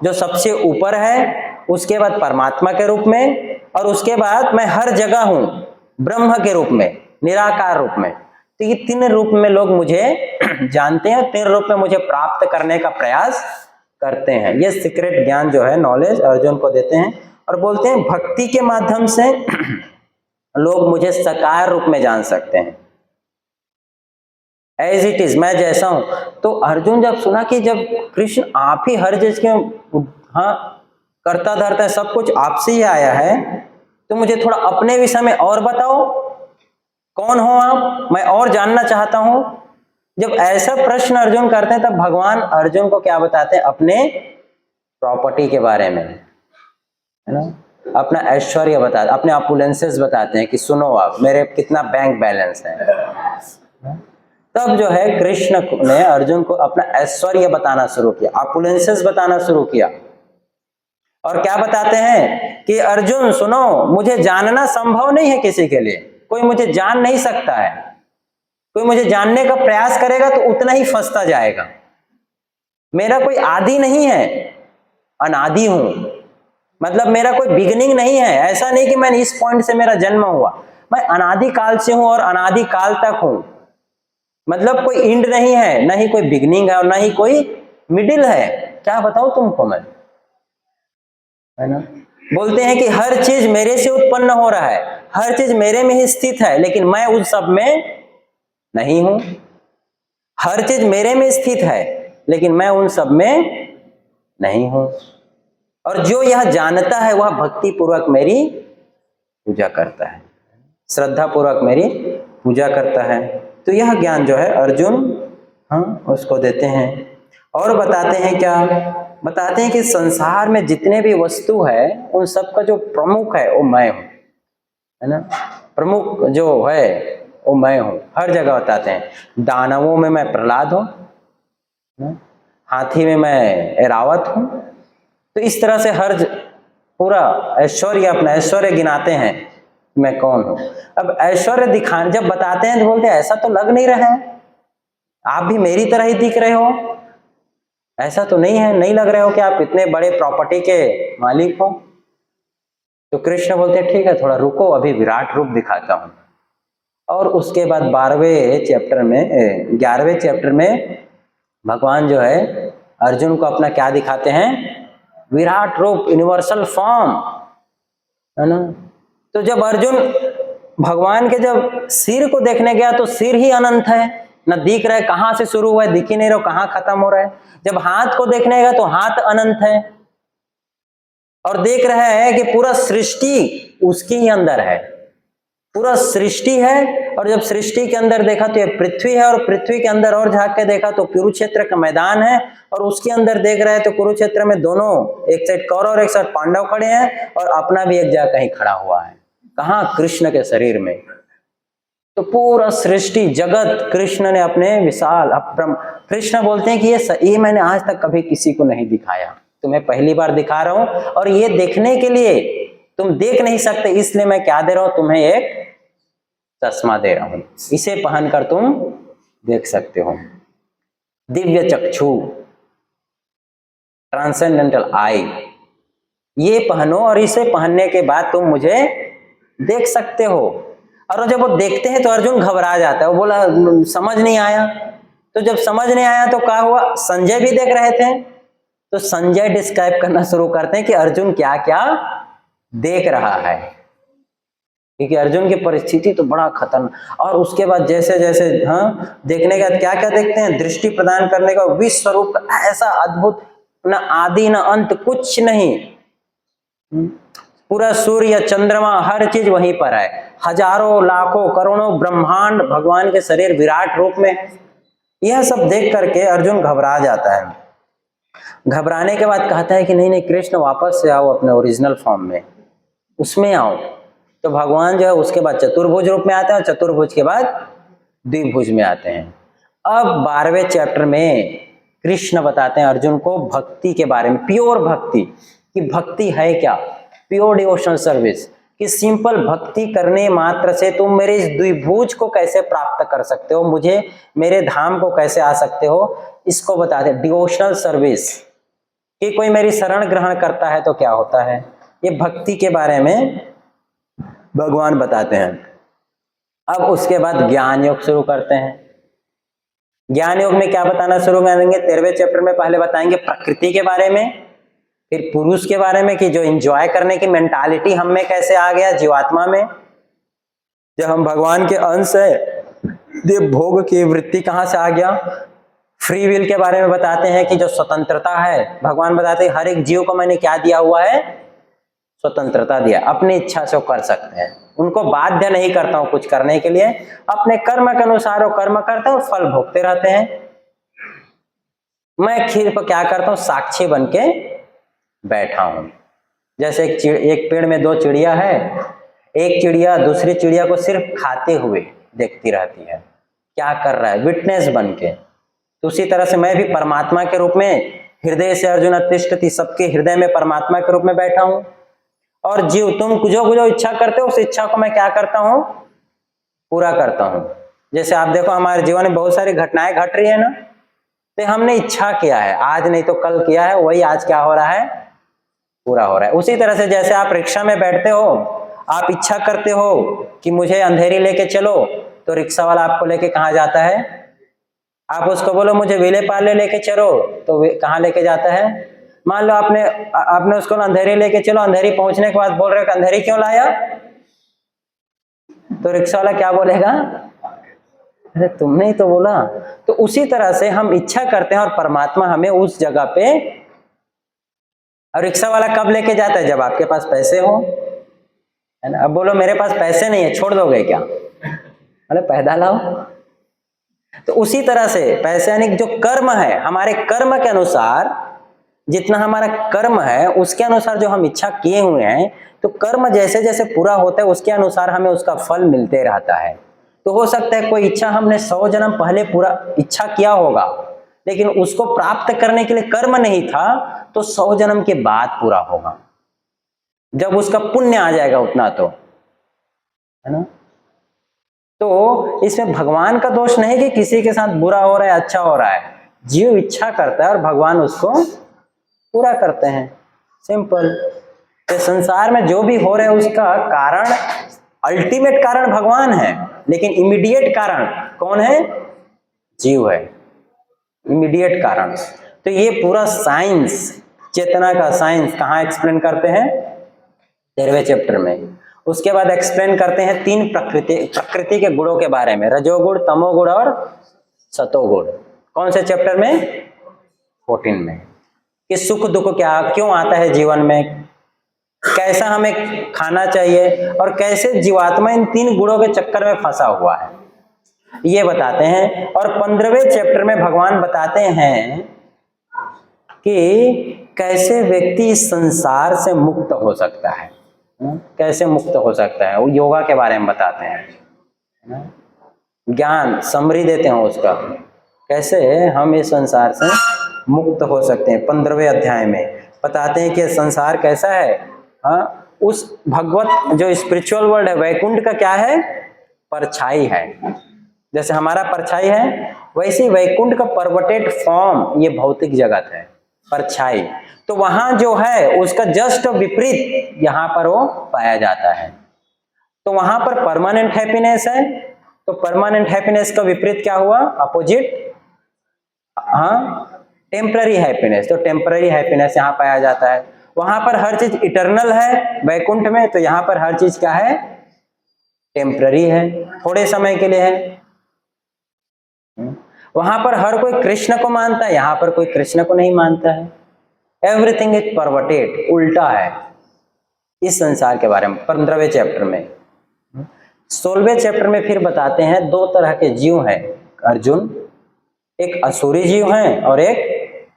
जो सबसे ऊपर है, उसके बाद परमात्मा के रूप में, और उसके बाद मैं हर जगह हूं ब्रह्म के रूप में, निराकार रूप में। तो ये तीन रूप में लोग मुझे जानते हैं, तीन रूप में मुझे प्राप्त करने का प्रयास करते हैं। ये सीक्रेट ज्ञान जो है, नॉलेज अर्जुन को देते हैं और बोलते हैं भक्ति के माध्यम से लोग मुझे सकार रूप में जान सकते हैं, एज इट इज, मैं जैसा हूं। तो अर्जुन जब सुना कि जब कृष्ण आप ही हर चीज के करता धरता है, सब कुछ आपसे ही आया है, तो मुझे थोड़ा अपने विषय में और बताओ, कौन हो आप, मैं और जानना चाहता हूं। जब ऐसा प्रश्न अर्जुन करते हैं तब भगवान अर्जुन को क्या बताते हैं, अपने प्रॉपर्टी के बारे में, है ना, अपना ऐश्वर्य बताते, अपने अपुलेंसेस बताते हैं कि सुनो आप, मेरे कितना बैंक बैलेंस है। तब जो है कृष्ण ने अर्जुन को अपना ऐश्वर्य बताना शुरू किया, अपुलेंसेस बताना शुरू किया, और क्या बताते हैं कि अर्जुन सुनो, मुझे जानना संभव नहीं है किसी के लिए, कोई मुझे जान नहीं सकता है, कोई मुझे जानने का प्रयास करेगा तो उतना ही फंसता जाएगा। मेरा कोई आदि नहीं है, अनादि हूं, मतलब मेरा कोई बिगिनिंग नहीं है। ऐसा नहीं कि मैंने इस पॉइंट से मेरा जन्म हुआ, मैं अनादि काल से हूं और अनादि काल तक हूं, मतलब कोई एंड नहीं है, ना ही कोई बिगिनिंग है और ना ही कोई मिडिल है। क्या बताऊं तुमको मैं, है ना। बोलते हैं कि हर चीज मेरे से उत्पन्न हो रहा है, हर चीज मेरे में ही स्थित है, लेकिन मैं उस सब में नहीं हूं। हर चीज मेरे में स्थित है, लेकिन मैं उन सब में नहीं हूं। और जो यह जानता है वह भक्ति पूर्वक मेरी पूजा करता है, श्रद्धा पूर्वक मेरी पूजा करता है। तो यह ज्ञान जो है अर्जुन उसको देते हैं। और बताते हैं क्या, बताते हैं कि संसार में जितने भी वस्तु है उन सब का जो प्रमुख है वो मैं हूं, है ना। प्रमुख जो है वो मैं हूं, हर जगह बताते हैं। दानवों में मैं प्रहलाद हूं, हाथी में मैं ऐरावत हूं। तो इस तरह से हर पूरा ऐश्वर्य, अपना ऐश्वर्य गिनाते हैं, मैं कौन हूं। अब ऐश्वर्य दिखाने जब बताते हैं तो बोलते हैं ऐसा तो लग नहीं रहा है, आप भी मेरी तरह ही दिख रहे हो, ऐसा तो नहीं है, नहीं लग रहे हो कि आप इतने बड़े प्रॉपर्टी के मालिक हो। तो कृष्ण बोलते हैं ठीक है, थोड़ा रुको, अभी विराट रूप दिखाता हूं। और उसके बाद 11वें चैप्टर में भगवान जो है अर्जुन को अपना क्या दिखाते हैं, विराट रूप, यूनिवर्सल फॉर्म, है ना। तो जब अर्जुन भगवान के जब सिर को देखने गया तो सिर ही अनंत है, न दिख रहा है कहां से शुरू हुआ है, दिख ही नहीं रहा कहां खत्म हो रहा है। जब हाथ को देखने गया तो हाथ अनंत है, और देख रहा है कि पूरा सृष्टि उसके ही अंदर है, पूरा सृष्टि है। और जब सृष्टि के अंदर देखा तो ये पृथ्वी है, और पृथ्वी के अंदर और झांक के देखा तो कुरुक्षेत्र का मैदान है, और उसके अंदर देख रहे हैं तो कुरुक्षेत्र में दोनों, एक साइड कौरव और एक साइड पांडव खड़े हैं, और अपना भी एक जगह कहीं खड़ा हुआ है, कहां, कृष्ण के शरीर में। तो पूरा सृष्टि जगत कृष्ण ने अपने विशाल कृष्ण बोलते हैं कि ये मैंने आज तक कभी किसी को नहीं दिखाया, तुम्हें पहली बार दिखा रहा हूं, और ये देखने के लिए तुम देख नहीं सकते, इसलिए मैं क्या दे रहा हूं, तुम्हें एक चश्मा दे रहा हूं, इसे पहनकर तुम देख सकते हो। दिव्य चक्षु, ट्रांसेंडेंटल आई, ये पहनो, और इसे पहनने के बाद तुम मुझे देख सकते हो। और जब वो देखते हैं तो अर्जुन घबरा जाता है, वो बोला समझ नहीं आया। तो जब समझ नहीं आया तो क्या हुआ, संजय भी देख रहे थे, तो संजय डिस्क्राइब करना शुरू करते हैं कि अर्जुन क्या क्या देख रहा है, क्योंकि अर्जुन की परिस्थिति तो बड़ा खतरनाक। और उसके बाद जैसे जैसे देखने का क्या क्या देखते हैं, दृष्टि प्रदान करने का विश्व रूप का ऐसा अद्भुत, न आदि न अंत, कुछ नहीं, पूरा सूर्य चंद्रमा हर चीज वहीं पर है, हजारों लाखों करोड़ों ब्रह्मांड भगवान के शरीर विराट रूप में। यह सब देख करके अर्जुन घबरा जाता है। घबराने के बाद कहता है कि नहीं नहीं कृष्ण, वापस से आओ अपने ओरिजिनल फॉर्म में, उसमें आओ। तो भगवान जो है उसके बाद चतुर्भुज रूप में आते हैं, और चतुर्भुज के बाद द्विभुज में आते हैं। अब 12वें चैप्टर में कृष्ण बताते हैं अर्जुन को भक्ति के बारे में, प्योर भक्ति, कि भक्ति है क्या, प्योर डिवोशनल सर्विस, कि सिंपल भक्ति करने मात्र से तुम मेरे इस द्विभुज को कैसे प्राप्त कर सकते हो, मुझे मेरे धाम को कैसे आ सकते हो, इसको बताते। डिवोशनल सर्विस, कि कोई मेरी शरण ग्रहण करता है तो क्या होता है, ये भक्ति के बारे में भगवान बताते हैं। अब उसके बाद ज्ञान योग शुरू करते हैं। ज्ञान योग में क्या बताना शुरू करेंगे, 13वें चैप्टर में पहले बताएंगे प्रकृति के बारे में, फिर पुरुष के बारे में कि जो एंजॉय करने की मेंटालिटी हम में कैसे आ गया जीवात्मा में, जब हम भगवान के अंश है, ये भोग की वृत्ति कहां से आ गया। फ्री विल के बारे में बताते हैं कि जो स्वतंत्रता है, भगवान बताते हैं हर एक जीव को मैंने क्या दिया हुआ है, स्वतंत्रता दिया, अपनी इच्छा से वो कर सकते हैं, उनको बाध्य नहीं करता हूं कुछ करने के लिए, अपने कर्म के अनुसार वो कर्म करते हैं और फल भोगते रहते हैं। मैं खीर पर क्या करता हूं, साक्षी बन के बैठा हूं। जैसे एक पेड़ में दो चिड़िया है, एक चिड़िया दूसरी चिड़िया को सिर्फ खाते हुए देखती रहती है, क्या कर रहा है, विटनेस बन के। तो उसी तरह से मैं भी परमात्मा के रूप में, हृदय से अर्जुन तिष्ठति, सबके हृदय में परमात्मा के रूप में बैठा हूं। और जीव तुम जो इच्छा करते हो उस इच्छा को मैं क्या करता हूं, पूरा करता हूं। जैसे आप देखो हमारे जीवन में बहुत सारी घटनाएं घट रही है ना, तो हमने इच्छा किया है, आज नहीं तो कल किया है, वही आज क्या हो रहा है, पूरा हो रहा है। उसी तरह से जैसे आप रिक्शा में बैठते हो, आप इच्छा करते हो कि मुझे अंधेरी लेके चलो, तो रिक्शा वाला आपको लेके कहाँ जाता है, आप उसको बोलो मुझे विले पार्ले लेके चलो, तो कहाँ लेके जाता है। मान लो आपने उसको अंधेरी लेके चलो, अंधेरी पहुंचने के बाद बोल रहे हो कि अंधेरी क्यों लाया, तो रिक्शा वाला क्या बोलेगा, अरे तुमने ही तो बोला। तो उसी तरह से हम इच्छा करते हैं और परमात्मा हमें उस जगह पे, और रिक्शा वाला कब लेके जाता है, जब आपके पास पैसे हो, है ना। अब बोलो मेरे पास पैसे नहीं है, छोड़ दोगे क्या, अरे पैदा लाओ। तो उसी तरह से पैसे यानी जो कर्म है, हमारे कर्म के अनुसार, जितना हमारा कर्म है उसके अनुसार जो हम इच्छा किए हुए हैं, तो कर्म जैसे जैसे पूरा होता है उसके अनुसार हमें उसका फल मिलते रहता है। तो हो सकता है कोई इच्छा हमने 100 जन्म पहले पूरा इच्छा किया होगा, लेकिन उसको प्राप्त करने के लिए कर्म नहीं था, तो 100 जन्म के बाद पूरा होगा, जब उसका पुण्य आ जाएगा उतना, तो है ना। तो इसमें भगवान का दोष नहीं कि किसी के साथ बुरा हो रहा है अच्छा हो रहा है, जीव इच्छा करता है और भगवान उसको पूरा करते हैं, सिंपल। तो संसार में जो भी हो रहा है उसका कारण, अल्टीमेट कारण भगवान है, लेकिन इमीडिएट कारण कौन है, जीव है, इमीडिएट कारण। तो ये पूरा साइंस, चेतना का साइंस कहाँ एक्सप्लेन करते हैं, 13वें चैप्टर में। उसके बाद एक्सप्लेन करते हैं 3 प्रकृति के गुणों के बारे में, रजोगुण, तमोगुण और सतोगुण। कौन से चैप्टर में, 14 में। कि सुख दुख क्या क्यों आता है जीवन में, कैसा हमें खाना चाहिए, और कैसे जीवात्मा इन 3 गुणों के चक्कर में फंसा हुआ है, ये बताते हैं। और 15वें चैप्टर में भगवान बताते हैं कि कैसे व्यक्ति इस संसार से मुक्त हो सकता है, कैसे मुक्त हो सकता है, वो योगा के बारे में बताते हैं, ज्ञान समरी देते हैं उसका, कैसे हम इस संसार से मुक्त हो सकते हैं। 15वें अध्याय में बताते हैं कि संसार कैसा है, उस भगवत जो स्पिरिचुअल वर्ल्ड है, वैकुंठ का क्या है, परछाई है। जैसे हमारा परछाई है, वैसे वैकुंठ का परवर्टेड फॉर्म ये भौतिक जगत है, परछाई। तो वहां जो है उसका जस्ट विपरीत यहाँ पर वो पाया जाता है। तो वहां पर परमानेंट हैप्पीनेस है, तो परमानेंट हैप्पीनेस का विपरीत क्या हुआ, अपोजिट, टेम्पररी हैप्पीनेस। तो टेम्पररी हैप्पीनेस यहाँ पाया जाता है। वहां पर हर चीज इटर्नल है वैकुंठ में, तो यहाँ पर हर चीज क्या है, टेम्पररी है, थोड़े समय के लिए है। वहां पर हर कोई कृष्ण को मानता है, यहाँ पर कोई कृष्ण को नहीं मानता है। एवरीथिंग इज परवर्टेड, उल्टा है इस संसार के बारे में 15वें चैप्टर में। 16वें चैप्टर में फिर बताते हैं 2 तरह के जीव हैं अर्जुन, एक असुरी जीव हैं और एक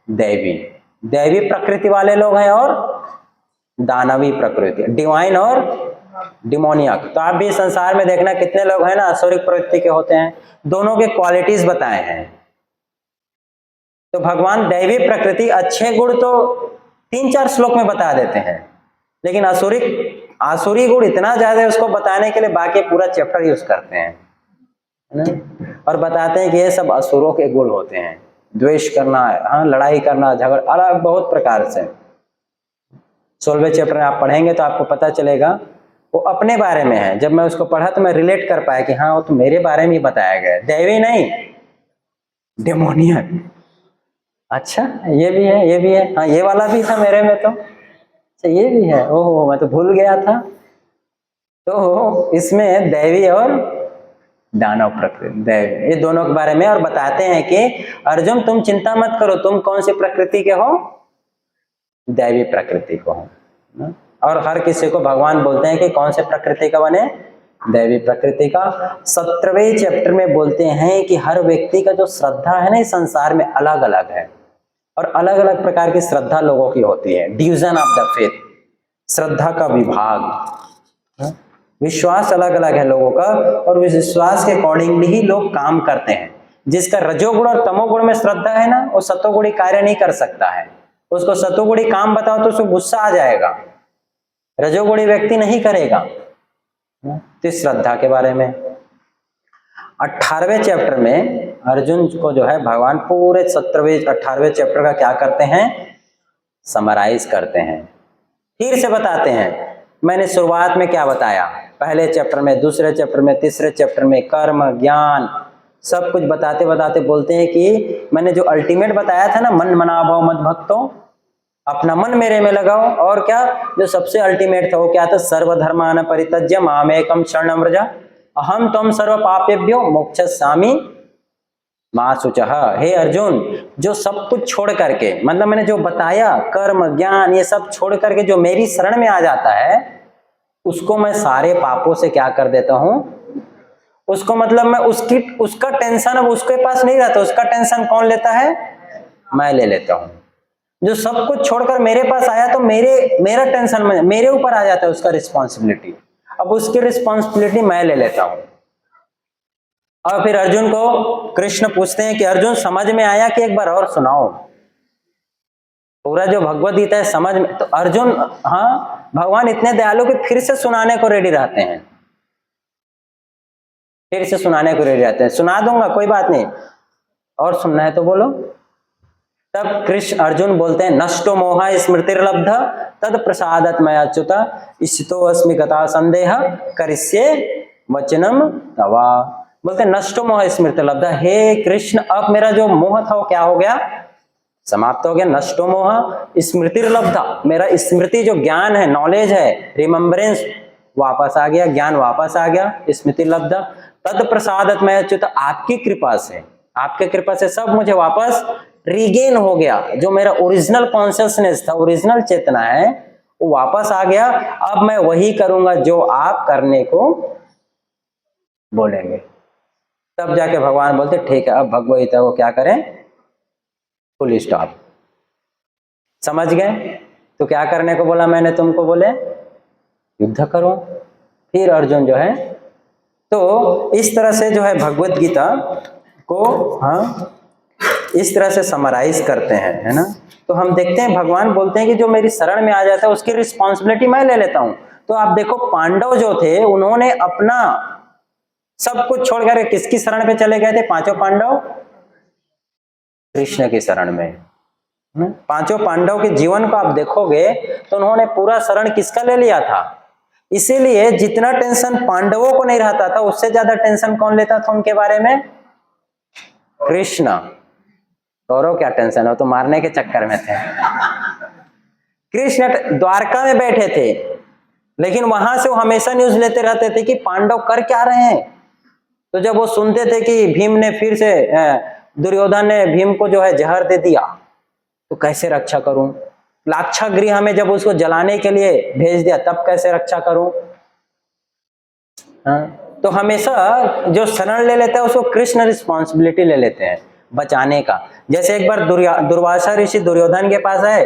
दैवी प्रकृति वाले लोग हैं और दानवी प्रकृति, डिवाइन और डिमोनियक। तो आप भी संसार में देखना कितने लोग हैं ना असुरिक प्रवृत्ति के होते हैं, दोनों के क्वालिटीज बताए हैं। तो भगवान दैवी प्रकृति अच्छे गुण तो 3-4 श्लोक में बता देते हैं, लेकिन असुरिक आसुरी गुण इतना ज्यादा है उसको बताने के लिए बाकी पूरा चैप्टर यूज करते हैं, है ना, और बताते हैं कि ये सब असुरों के गुण होते हैं, द्वेष करना, हाँ, लड़ाई करना, झगड़ा, अलग बहुत प्रकार से। 16वें चैप्टर में आप पढ़ेंगे तो आपको पता चलेगा, वो अपने बारे में है। जब मैं उसको पढ़ा तो मैं रिलेट कर पाया कि हाँ वो तो मेरे बारे में ही बताया गया है, दैवी नहीं, डेमोनियन। अच्छा ये भी है, ये भी है, हाँ ये वाला भी था मेरे में तो, अच्छा ये भी है, ओहो मैं तो भूल गया था। तो इसमें दैवी और दानव प्रकृति, दैवी, ये दोनों के बारे में और बताते हैं कि अर्जुन तुम चिंता मत करो, तुम कौन सी प्रकृति के हो, दैवी प्रकृति को हो। और हर किसी को भगवान बोलते हैं कि कौन से प्रकृति का बने, दैवी प्रकृति का। 17वें चैप्टर में बोलते हैं कि हर व्यक्ति का जो श्रद्धा है ना इस संसार में अलग अलग है, और अलग अलग प्रकार की श्रद्धा लोगों की होती है, डिवीजन ऑफ द फेथ, श्रद्धा का विभाग, विश्वास अलग अलग है लोगों का, और विश्वास के अकॉर्डिंगली ही लोग काम करते हैं। जिसका रजोगुण और तमोगुण में श्रद्धा है ना, वो सतोगुणी कार्य नहीं कर सकता है। उसको सतोगुणी काम बताओ तो उसको गुस्सा आ जाएगा, रजोगुणी व्यक्ति नहीं करेगा। तो श्रद्धा के बारे में 18वें चैप्टर में अर्जुन को जो है भगवान पूरे 18वें चैप्टर का क्या करते हैं, समराइज करते हैं, फिर से बताते हैं। मैंने शुरुआत में क्या बताया, पहले चैप्टर में, दूसरे चैप्टर में, तीसरे चैप्टर में कर्म ज्ञान सब कुछ बताते बताते बोलते हैं कि मैंने जो अल्टीमेट बताया था ना, मन मना भाव मत भक्तो, अपना मन मेरे में लगाओ, और क्या जो सबसे अल्टीमेट था वो क्या था, सर्वधर्मान परित्यज्य मामेकम शरणं व्रज अहम त्वं सर्व पापेभ्यो मोक्षयिष्यामि मा शुचः। हे अर्जुन, जो सब कुछ छोड़ करके, मतलब मैंने जो बताया कर्म ज्ञान ये सब छोड़ करके जो मेरी शरण में आ जाता है उसको मैं सारे पापों से क्या कर देता हूं, उसको मतलब मैं उसका टेंशन अब उसके पास नहीं रहता, उसका टेंशन कौन लेता है, मैं ले लेता हूं। जो सब कुछ छोड़कर मेरे पास आया तो मेरा टेंशन मेरे ऊपर आ जाता है, उसका रिस्पॉन्सिबिलिटी, अब उसकी रिस्पॉन्सिबिलिटी मैं ले लेता हूं। और फिर अर्जुन को कृष्ण पूछते हैं कि अर्जुन समझ में आया कि एक बार और सुनाओ, पूरा जो भगवद गीता है समझ में, तो अर्जुन, हाँ भगवान इतने दयालु कि फिर से सुनाने को रेडी रहते हैं, फिर से सुनाने को रेडी रहते हैं, सुना दूंगा कोई बात नहीं, और सुनना है तो बोलो। तब कृष्ण अर्जुन बोलते हैं नष्टो मोहा स्मृतिर्लब्ध तद प्रसादत मयाच्युत इष्टो अस्मि गता संदेह करिष्ये वचनम तवा। बोलते हैं नष्टो मोह स्मृतिर्लब्ध, हे कृष्ण अब मेरा जो मोह था वो क्या हो गया, समाप्त हो गया। नष्टो मोह स्मृतिर्लब्ध, मेरा स्मृति जो ज्ञान है, नॉलेज है, रिमेम्बरेंस वापस आ गया, ज्ञान वापस आ गया, स्मृति लब्ध तद प्रसादत मयाच्युत, आपकी कृपा से, आपके कृपा से सब मुझे वापस रीगेन हो गया, जो मेरा ओरिजिनल कॉन्शियसनेस था, ओरिजिनल चेतना है वो वापस आ गया। अब मैं वही करूंगा जो आप करने को बोलेंगे। तब जाके भगवान बोलते ठीक है अब भगवद गीता को क्या करें, फुल स्टॉप। समझ गए? तो क्या करने को बोला मैंने तुमको, बोले युद्ध करो। फिर अर्जुन जो है, तो इस तरह से जो है भगवद गीता को, हाँ इस तरह से समराइज करते हैं, है ना। तो हम देखते हैं भगवान बोलते हैं कि जो मेरी शरण में आ जाता है उसकी रिस्पॉन्सिबिलिटी मैं ले लेता हूं। तो आप देखो पांडव जो थे उन्होंने अपना सब कुछ छोड़कर किसकी शरण पे चले गए थे, पांचों पांडव कृष्ण की शरण में। पांचों पांडव के जीवन को आप देखोगे तो उन्होंने पूरा शरण किसका ले लिया था। इसीलिए जितना टेंशन पांडवों को नहीं रहता था उससे ज्यादा टेंशन कौन लेता था उनके बारे में, कृष्ण। गौरव क्या टेंशन हो, तो मारने के चक्कर में थे। कृष्ण द्वारका में बैठे थे लेकिन वहां से वो हमेशा न्यूज लेते रहते थे कि पांडव कर क्या रहे हैं। तो जब वो सुनते थे कि भीम ने फिर से, दुर्योधन ने भीम को जो है जहर दे दिया, तो कैसे रक्षा करूं, लाक्षागृह में जब उसको जलाने के लिए भेज दिया तब कैसे रक्षा करूं। तो हमेशा जो शरण ले लेता है उसको कृष्ण रिस्पॉन्सिबिलिटी ले लेते हैं बचाने का। जैसे एक बार दुर्वासा ऋषि दुर्योधन के पास आए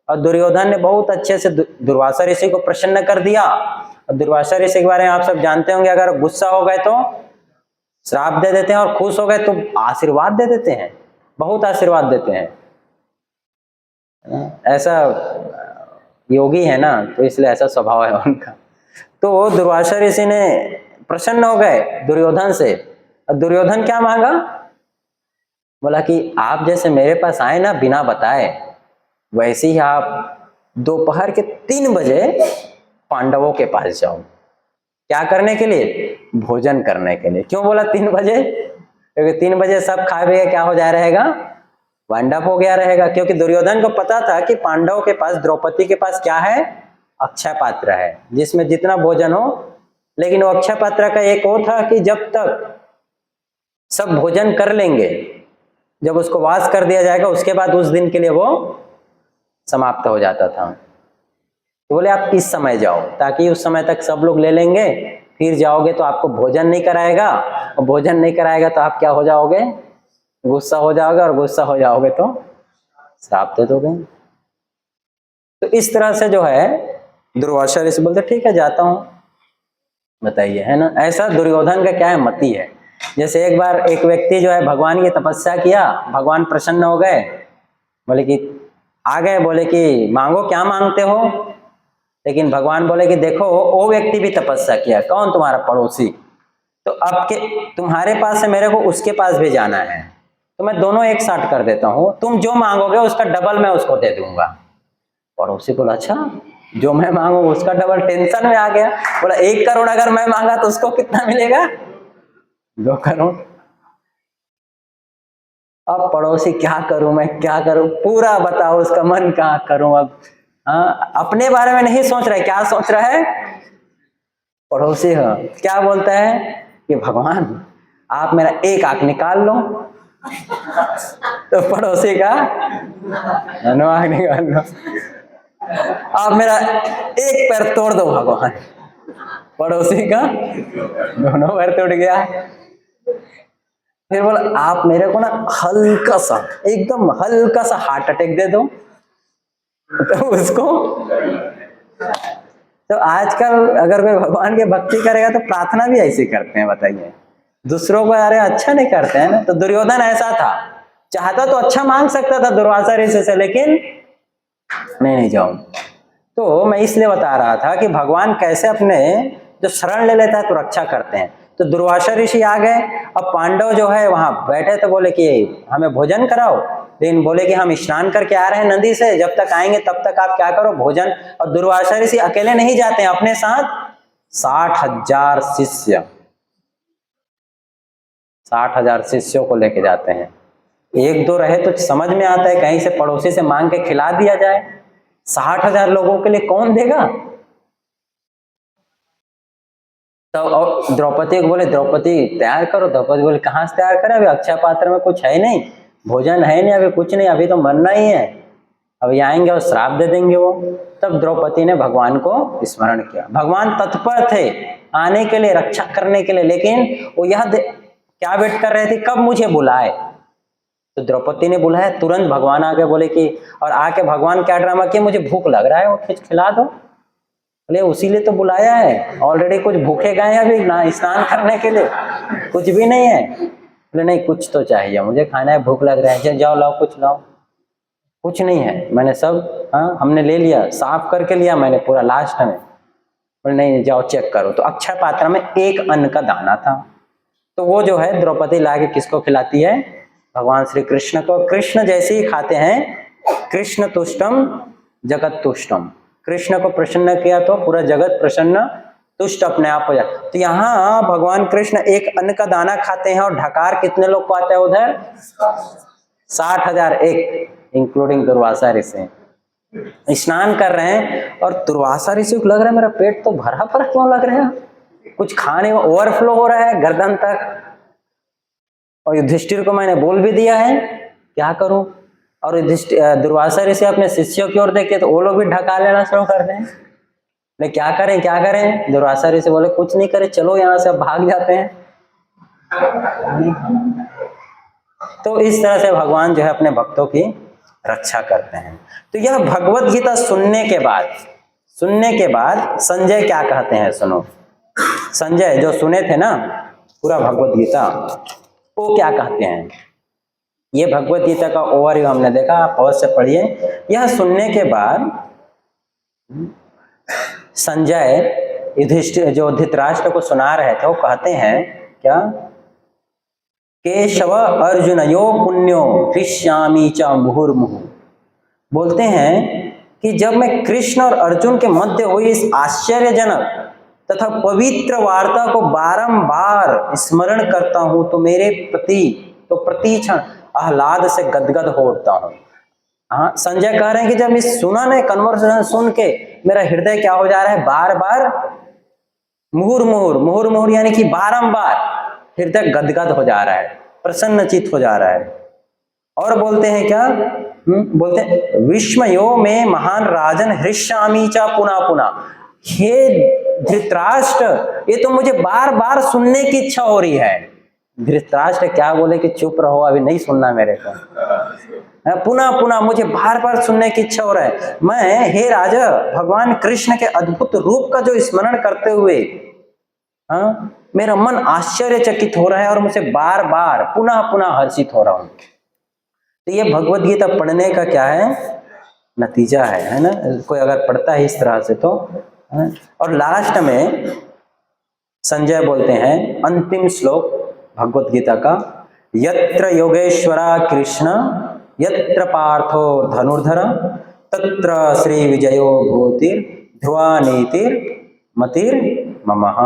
और दुर्योधन ने बहुत अच्छे से दुर्वासा ऋषि को प्रसन्न कर दिया। और दुर्वासा ऋषि के बारे में आप सब जानते होंगे, अगर गुस्सा हो गए तो श्राप दे देते हैं और खुश हो गए तो आशीर्वाद दे देते हैं, बहुत आशीर्वाद देते हैं। ऐसा योगी है ना, तो इसलिए ऐसा स्वभाव है उनका। तो दुर्वासा ऋषि ने प्रसन्न हो गए दुर्योधन से। और दुर्योधन क्या मांगा, बोला कि आप जैसे मेरे पास आए ना बिना बताए, वैसे ही आप दोपहर के 3 बजे पांडवों के पास जाओ। क्या करने के लिए, भोजन करने के लिए। क्यों बोला 3 बजे, क्योंकि 3 बजे सब खा पी क्या हो जाया रहेगा, वाइंड अप हो गया रहेगा। क्योंकि दुर्योधन को पता था कि पांडवों के पास, द्रौपदी के पास क्या है, अक्षय पात्र है जिसमें जितना भोजन हो। लेकिन वो अक्षय पात्र का एक वो था कि जब तक सब भोजन कर लेंगे, जब उसको वाश कर दिया जाएगा उसके बाद उस दिन के लिए वो समाप्त हो जाता था। तो बोले आप इस समय जाओ, ताकि उस समय तक सब लोग ले लेंगे, फिर जाओगे तो आपको भोजन नहीं कराएगा, और भोजन नहीं कराएगा तो आप क्या हो जाओगे, गुस्सा हो जाओगे, और गुस्सा हो जाओगे तो श्राप दे दोगे। तो इस तरह से जो है दुर्वासा ऋषि बोलते ठीक है जाता हूं, बताइए, है ना। ऐसा दुर्योधन का क्या है, मति है। जैसे एक बार एक व्यक्ति जो है भगवान की तपस्या किया, भगवान प्रसन्न हो गए, बोले कि आ गए, बोले कि मांगो क्या मांगते हो। लेकिन भगवान बोले कि देखो वो व्यक्ति भी तपस्या किया, कौन, तुम्हारा पड़ोसी, तो अब के तुम्हारे पास से मेरे को उसके पास भी जाना है, तो मैं दोनों एक साथ कर देता हूं, तुम जो मांगोगे उसका डबल मैं उसको दे दूंगा। पड़ोसी बोला अच्छा, जो मैं मांगू उसका डबल, टेंशन में आ गया। बोला 1 करोड़ अगर मैं मांगा तो उसको कितना मिलेगा, 2 करोड़। अब पड़ोसी क्या करूं मैं, क्या करूं, पूरा बताओ उसका मन कहाँ करूं अब। हाँ, अपने बारे में नहीं सोच रहा है, क्या सोच रहा है पड़ोसी। हाँ, क्या बोलता है कि भगवान आप मेरा एक आंख निकाल लो, तो पड़ोसी का आंख निकाल लो, आप मेरा एक पैर तोड़ दो भगवान, पड़ोसी का दोनों पैर टूट गया। फिर बोला आप मेरे को ना हल्का सा, एकदम हल्का सा हार्ट अटैक दे दो, तो उसको। तो आजकल अगर कोई भगवान की भक्ति करेगा तो प्रार्थना भी ऐसे करते हैं, बताइए, दूसरों को अरे अच्छा नहीं करते हैं ना। तो दुर्योधन ऐसा था, चाहता तो अच्छा मांग सकता था दुर्वासा ऋषि से, लेकिन नहीं जाऊं। तो मैं इसलिए बता रहा था कि भगवान कैसे अपने जो शरण ले लेता है तो रक्षा करते हैं। तो दुर्वासा ऋषि आ गए, अब पांडव जो है वहां बैठे तो बोले कि हमें भोजन कराओ, लेकिन बोले कि हम स्नान करके आ रहे हैं नदी से, जब तक आएंगे तब तक आप क्या करो, भोजन। और दुर्वासा ऋषि अकेले नहीं जाते हैं, अपने साथ 60,000 शिष्य, 60,000 शिष्यों को लेके जाते हैं। 1-2 रहे तो समझ में आता है, कहीं से पड़ोसी से मांग के खिला दिया जाए, 60,000 लोगों के लिए कौन देगा। तो और द्रौपदी को बोले द्रौपदी तैयार करो, द्रौपदी बोले कहाँ से तैयार करें, अभी अक्षय पात्र में कुछ है नहीं, भोजन है नहीं, अभी कुछ नहीं, अभी तो मरना ही है, अभी आएंगे और श्राप दे देंगे वो। तब द्रौपदी ने भगवान को स्मरण किया। भगवान तत्पर थे आने के लिए, रक्षा करने के लिए, लेकिन वो यह क्या वेट कर रहे थे, कब मुझे बुलाए। तो द्रौपदी ने बुलाया, तुरंत भगवान आ गए, बोले कि, और आके भगवान क्या ड्रामा किया, मुझे भूख लग रहा है, वो खिला दो। बोले उसी लिए तो बुलाया है, ऑलरेडी कुछ भूखे गए हैं अभी ना स्नान करने के लिए, कुछ भी नहीं है। बोले नहीं कुछ तो चाहिए, मुझे खाना है, भूख लग रहा है, जाओ लाओ कुछ लाओ। कुछ नहीं है, मैंने सब, हाँ हमने ले लिया, साफ करके लिया मैंने पूरा लास्ट में। बोले नहीं जाओ चेक करो। तो अक्षय पात्र में 1 अन्न का दाना था, तो वो जो है द्रौपदी लाके किसको खिलाती है, भगवान श्री कृष्ण को। कृष्ण जैसे ही खाते हैं, कृष्ण तुष्टम जगत तुष्टम, कृष्ण को प्रसन्न किया तो पूरा जगत प्रसन्न तुष्ट अपने आप हो जाए। तो यहाँ भगवान कृष्ण 1 अन्न का दाना खाते हैं, और ढकार कितने लोग को आता है उधर, 60,000, एक इंक्लूडिंग दुर्वासा ऋषि स्नान कर रहे हैं। और दुर्वासा ऋषि को लग रहा है मेरा पेट तो भरा भरा क्यों लग रहा है, कुछ खाने में ओवरफ्लो हो रहा है गर्दन तक। और युधिष्ठिर को मैंने बोल भी दिया है, क्या करूं। और दुर्वासा ऋषि अपने शिष्यों की ओर देखे तो वो लोग भी ढका लेना शुरू कर दें। मैं क्या करें क्या करें। दुर्वासा ऋषि बोले कुछ नहीं करे, चलो यहाँ से, भाग जाते हैं। तो इस तरह से भगवान जो है अपने भक्तों की रक्षा करते हैं। तो यह भगवत गीता सुनने के बाद संजय क्या कहते हैं, सुनो। संजय जो सुने थे ना पूरा भगवत गीता, वो क्या कहते हैं। ये भगवत गीता का ओवरव्यू हमने देखा, आप अवश्य पढ़िए। यह सुनने के बाद संजय युधिष्ठिर जो धृतराष्ट्र को सुना रहे थे, वो कहते हैं क्या, केशव अर्जुन यो पुण्यो हृष्यामि च मुहुर्मुहु। बोलते हैं कि जब मैं कृष्ण और अर्जुन के मध्य हुई इस आश्चर्यजनक तथा पवित्र वार्ता को बारंबार स्मरण करता हूं तो मेरे प्रति क्षण आह्लाद से गदगद हो उठता हूं। हाँ, संजय कह रहे हैं कि जब इस सुना कन्वर्सेशन सुन के मेरा हृदय क्या हो जा रहा है, बार बार मुहुर्मुहु यानी कि बारंबार हृदय गदगद हो जा रहा है, प्रसन्नचित हो जा रहा है। और बोलते हैं क्या, बोलते हैं विस्मयो में महान राजन हृष्यामि च पुनः पुनः। हे धृतराष्ट्र, ये तो मुझे बार बार सुनने की इच्छा हो रही है। धृतराष्ट्र क्या बोले कि चुप रहो, अभी नहीं सुनना मेरे को, पुनः पुनः मुझे बार बार सुनने की इच्छा हो रहा है। मैं हे राजा भगवान कृष्ण के अद्भुत रूप का जो स्मरण करते हुए मेरा मन आश्चर्यचकित हो रहा है और मुझे बार बार पुनः पुनः हर्षित हो रहा हूं। तो ये भगवद गीता पढ़ने का क्या है, नतीजा है ना। कोई अगर पढ़ता है इस तरह से तो। और लास्ट में संजय बोलते हैं अंतिम श्लोक भगवद गीता का, यत्र योगेश्वरा कृष्ण यत्र पार्थो धनुर्धर तत्र श्री विजयो भूतिर ध्रुवा नीतिर मतिर ममः।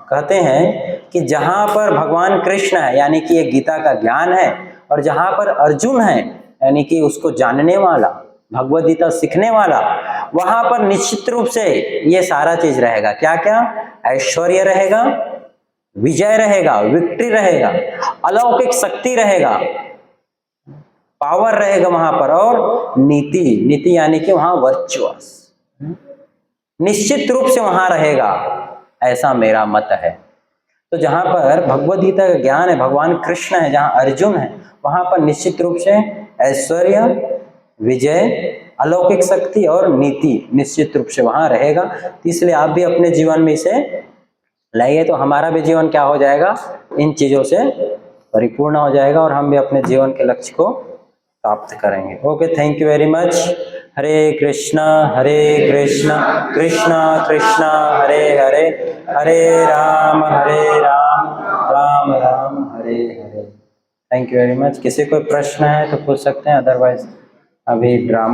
कहते हैं कि जहां पर भगवान कृष्ण है यानी कि ये गीता का ज्ञान है, और जहां पर अर्जुन है यानी कि उसको जानने वाला, भगवद गीता सीखने वाला, वहां पर निश्चित रूप से ये सारा चीज रहेगा। क्या क्या, ऐश्वर्य रहेगा, विजय रहेगा, विक्ट्री रहेगा, अलौकिक शक्ति रहेगा, पावर रहेगा वहां पर, और नीति यानी कि वहां वर्चुअस निश्चित रूप से वहां रहेगा, ऐसा मेरा मत है। तो जहां पर भगवद गीता का ज्ञान है, भगवान कृष्ण है, जहां अर्जुन है, वहां पर निश्चित रूप से ऐश्वर्य, विजय, अलौकिक शक्ति और नीति निश्चित रूप से वहां रहेगा। इसलिए आप भी अपने जीवन में इसे लाइए, तो हमारा भी जीवन क्या हो जाएगा, इन चीजों से परिपूर्ण हो जाएगा और हम भी अपने जीवन के लक्ष्य को प्राप्त करेंगे। Okay, thank you very much. Hare Krishna Krishna Krishna Hare Hare, Hare Ram Ram Ram Hare Hare. Thank you very much. किसी कोई प्रश्न है तो पूछ सकते हैं, अदरवाइज अभी ड्रामा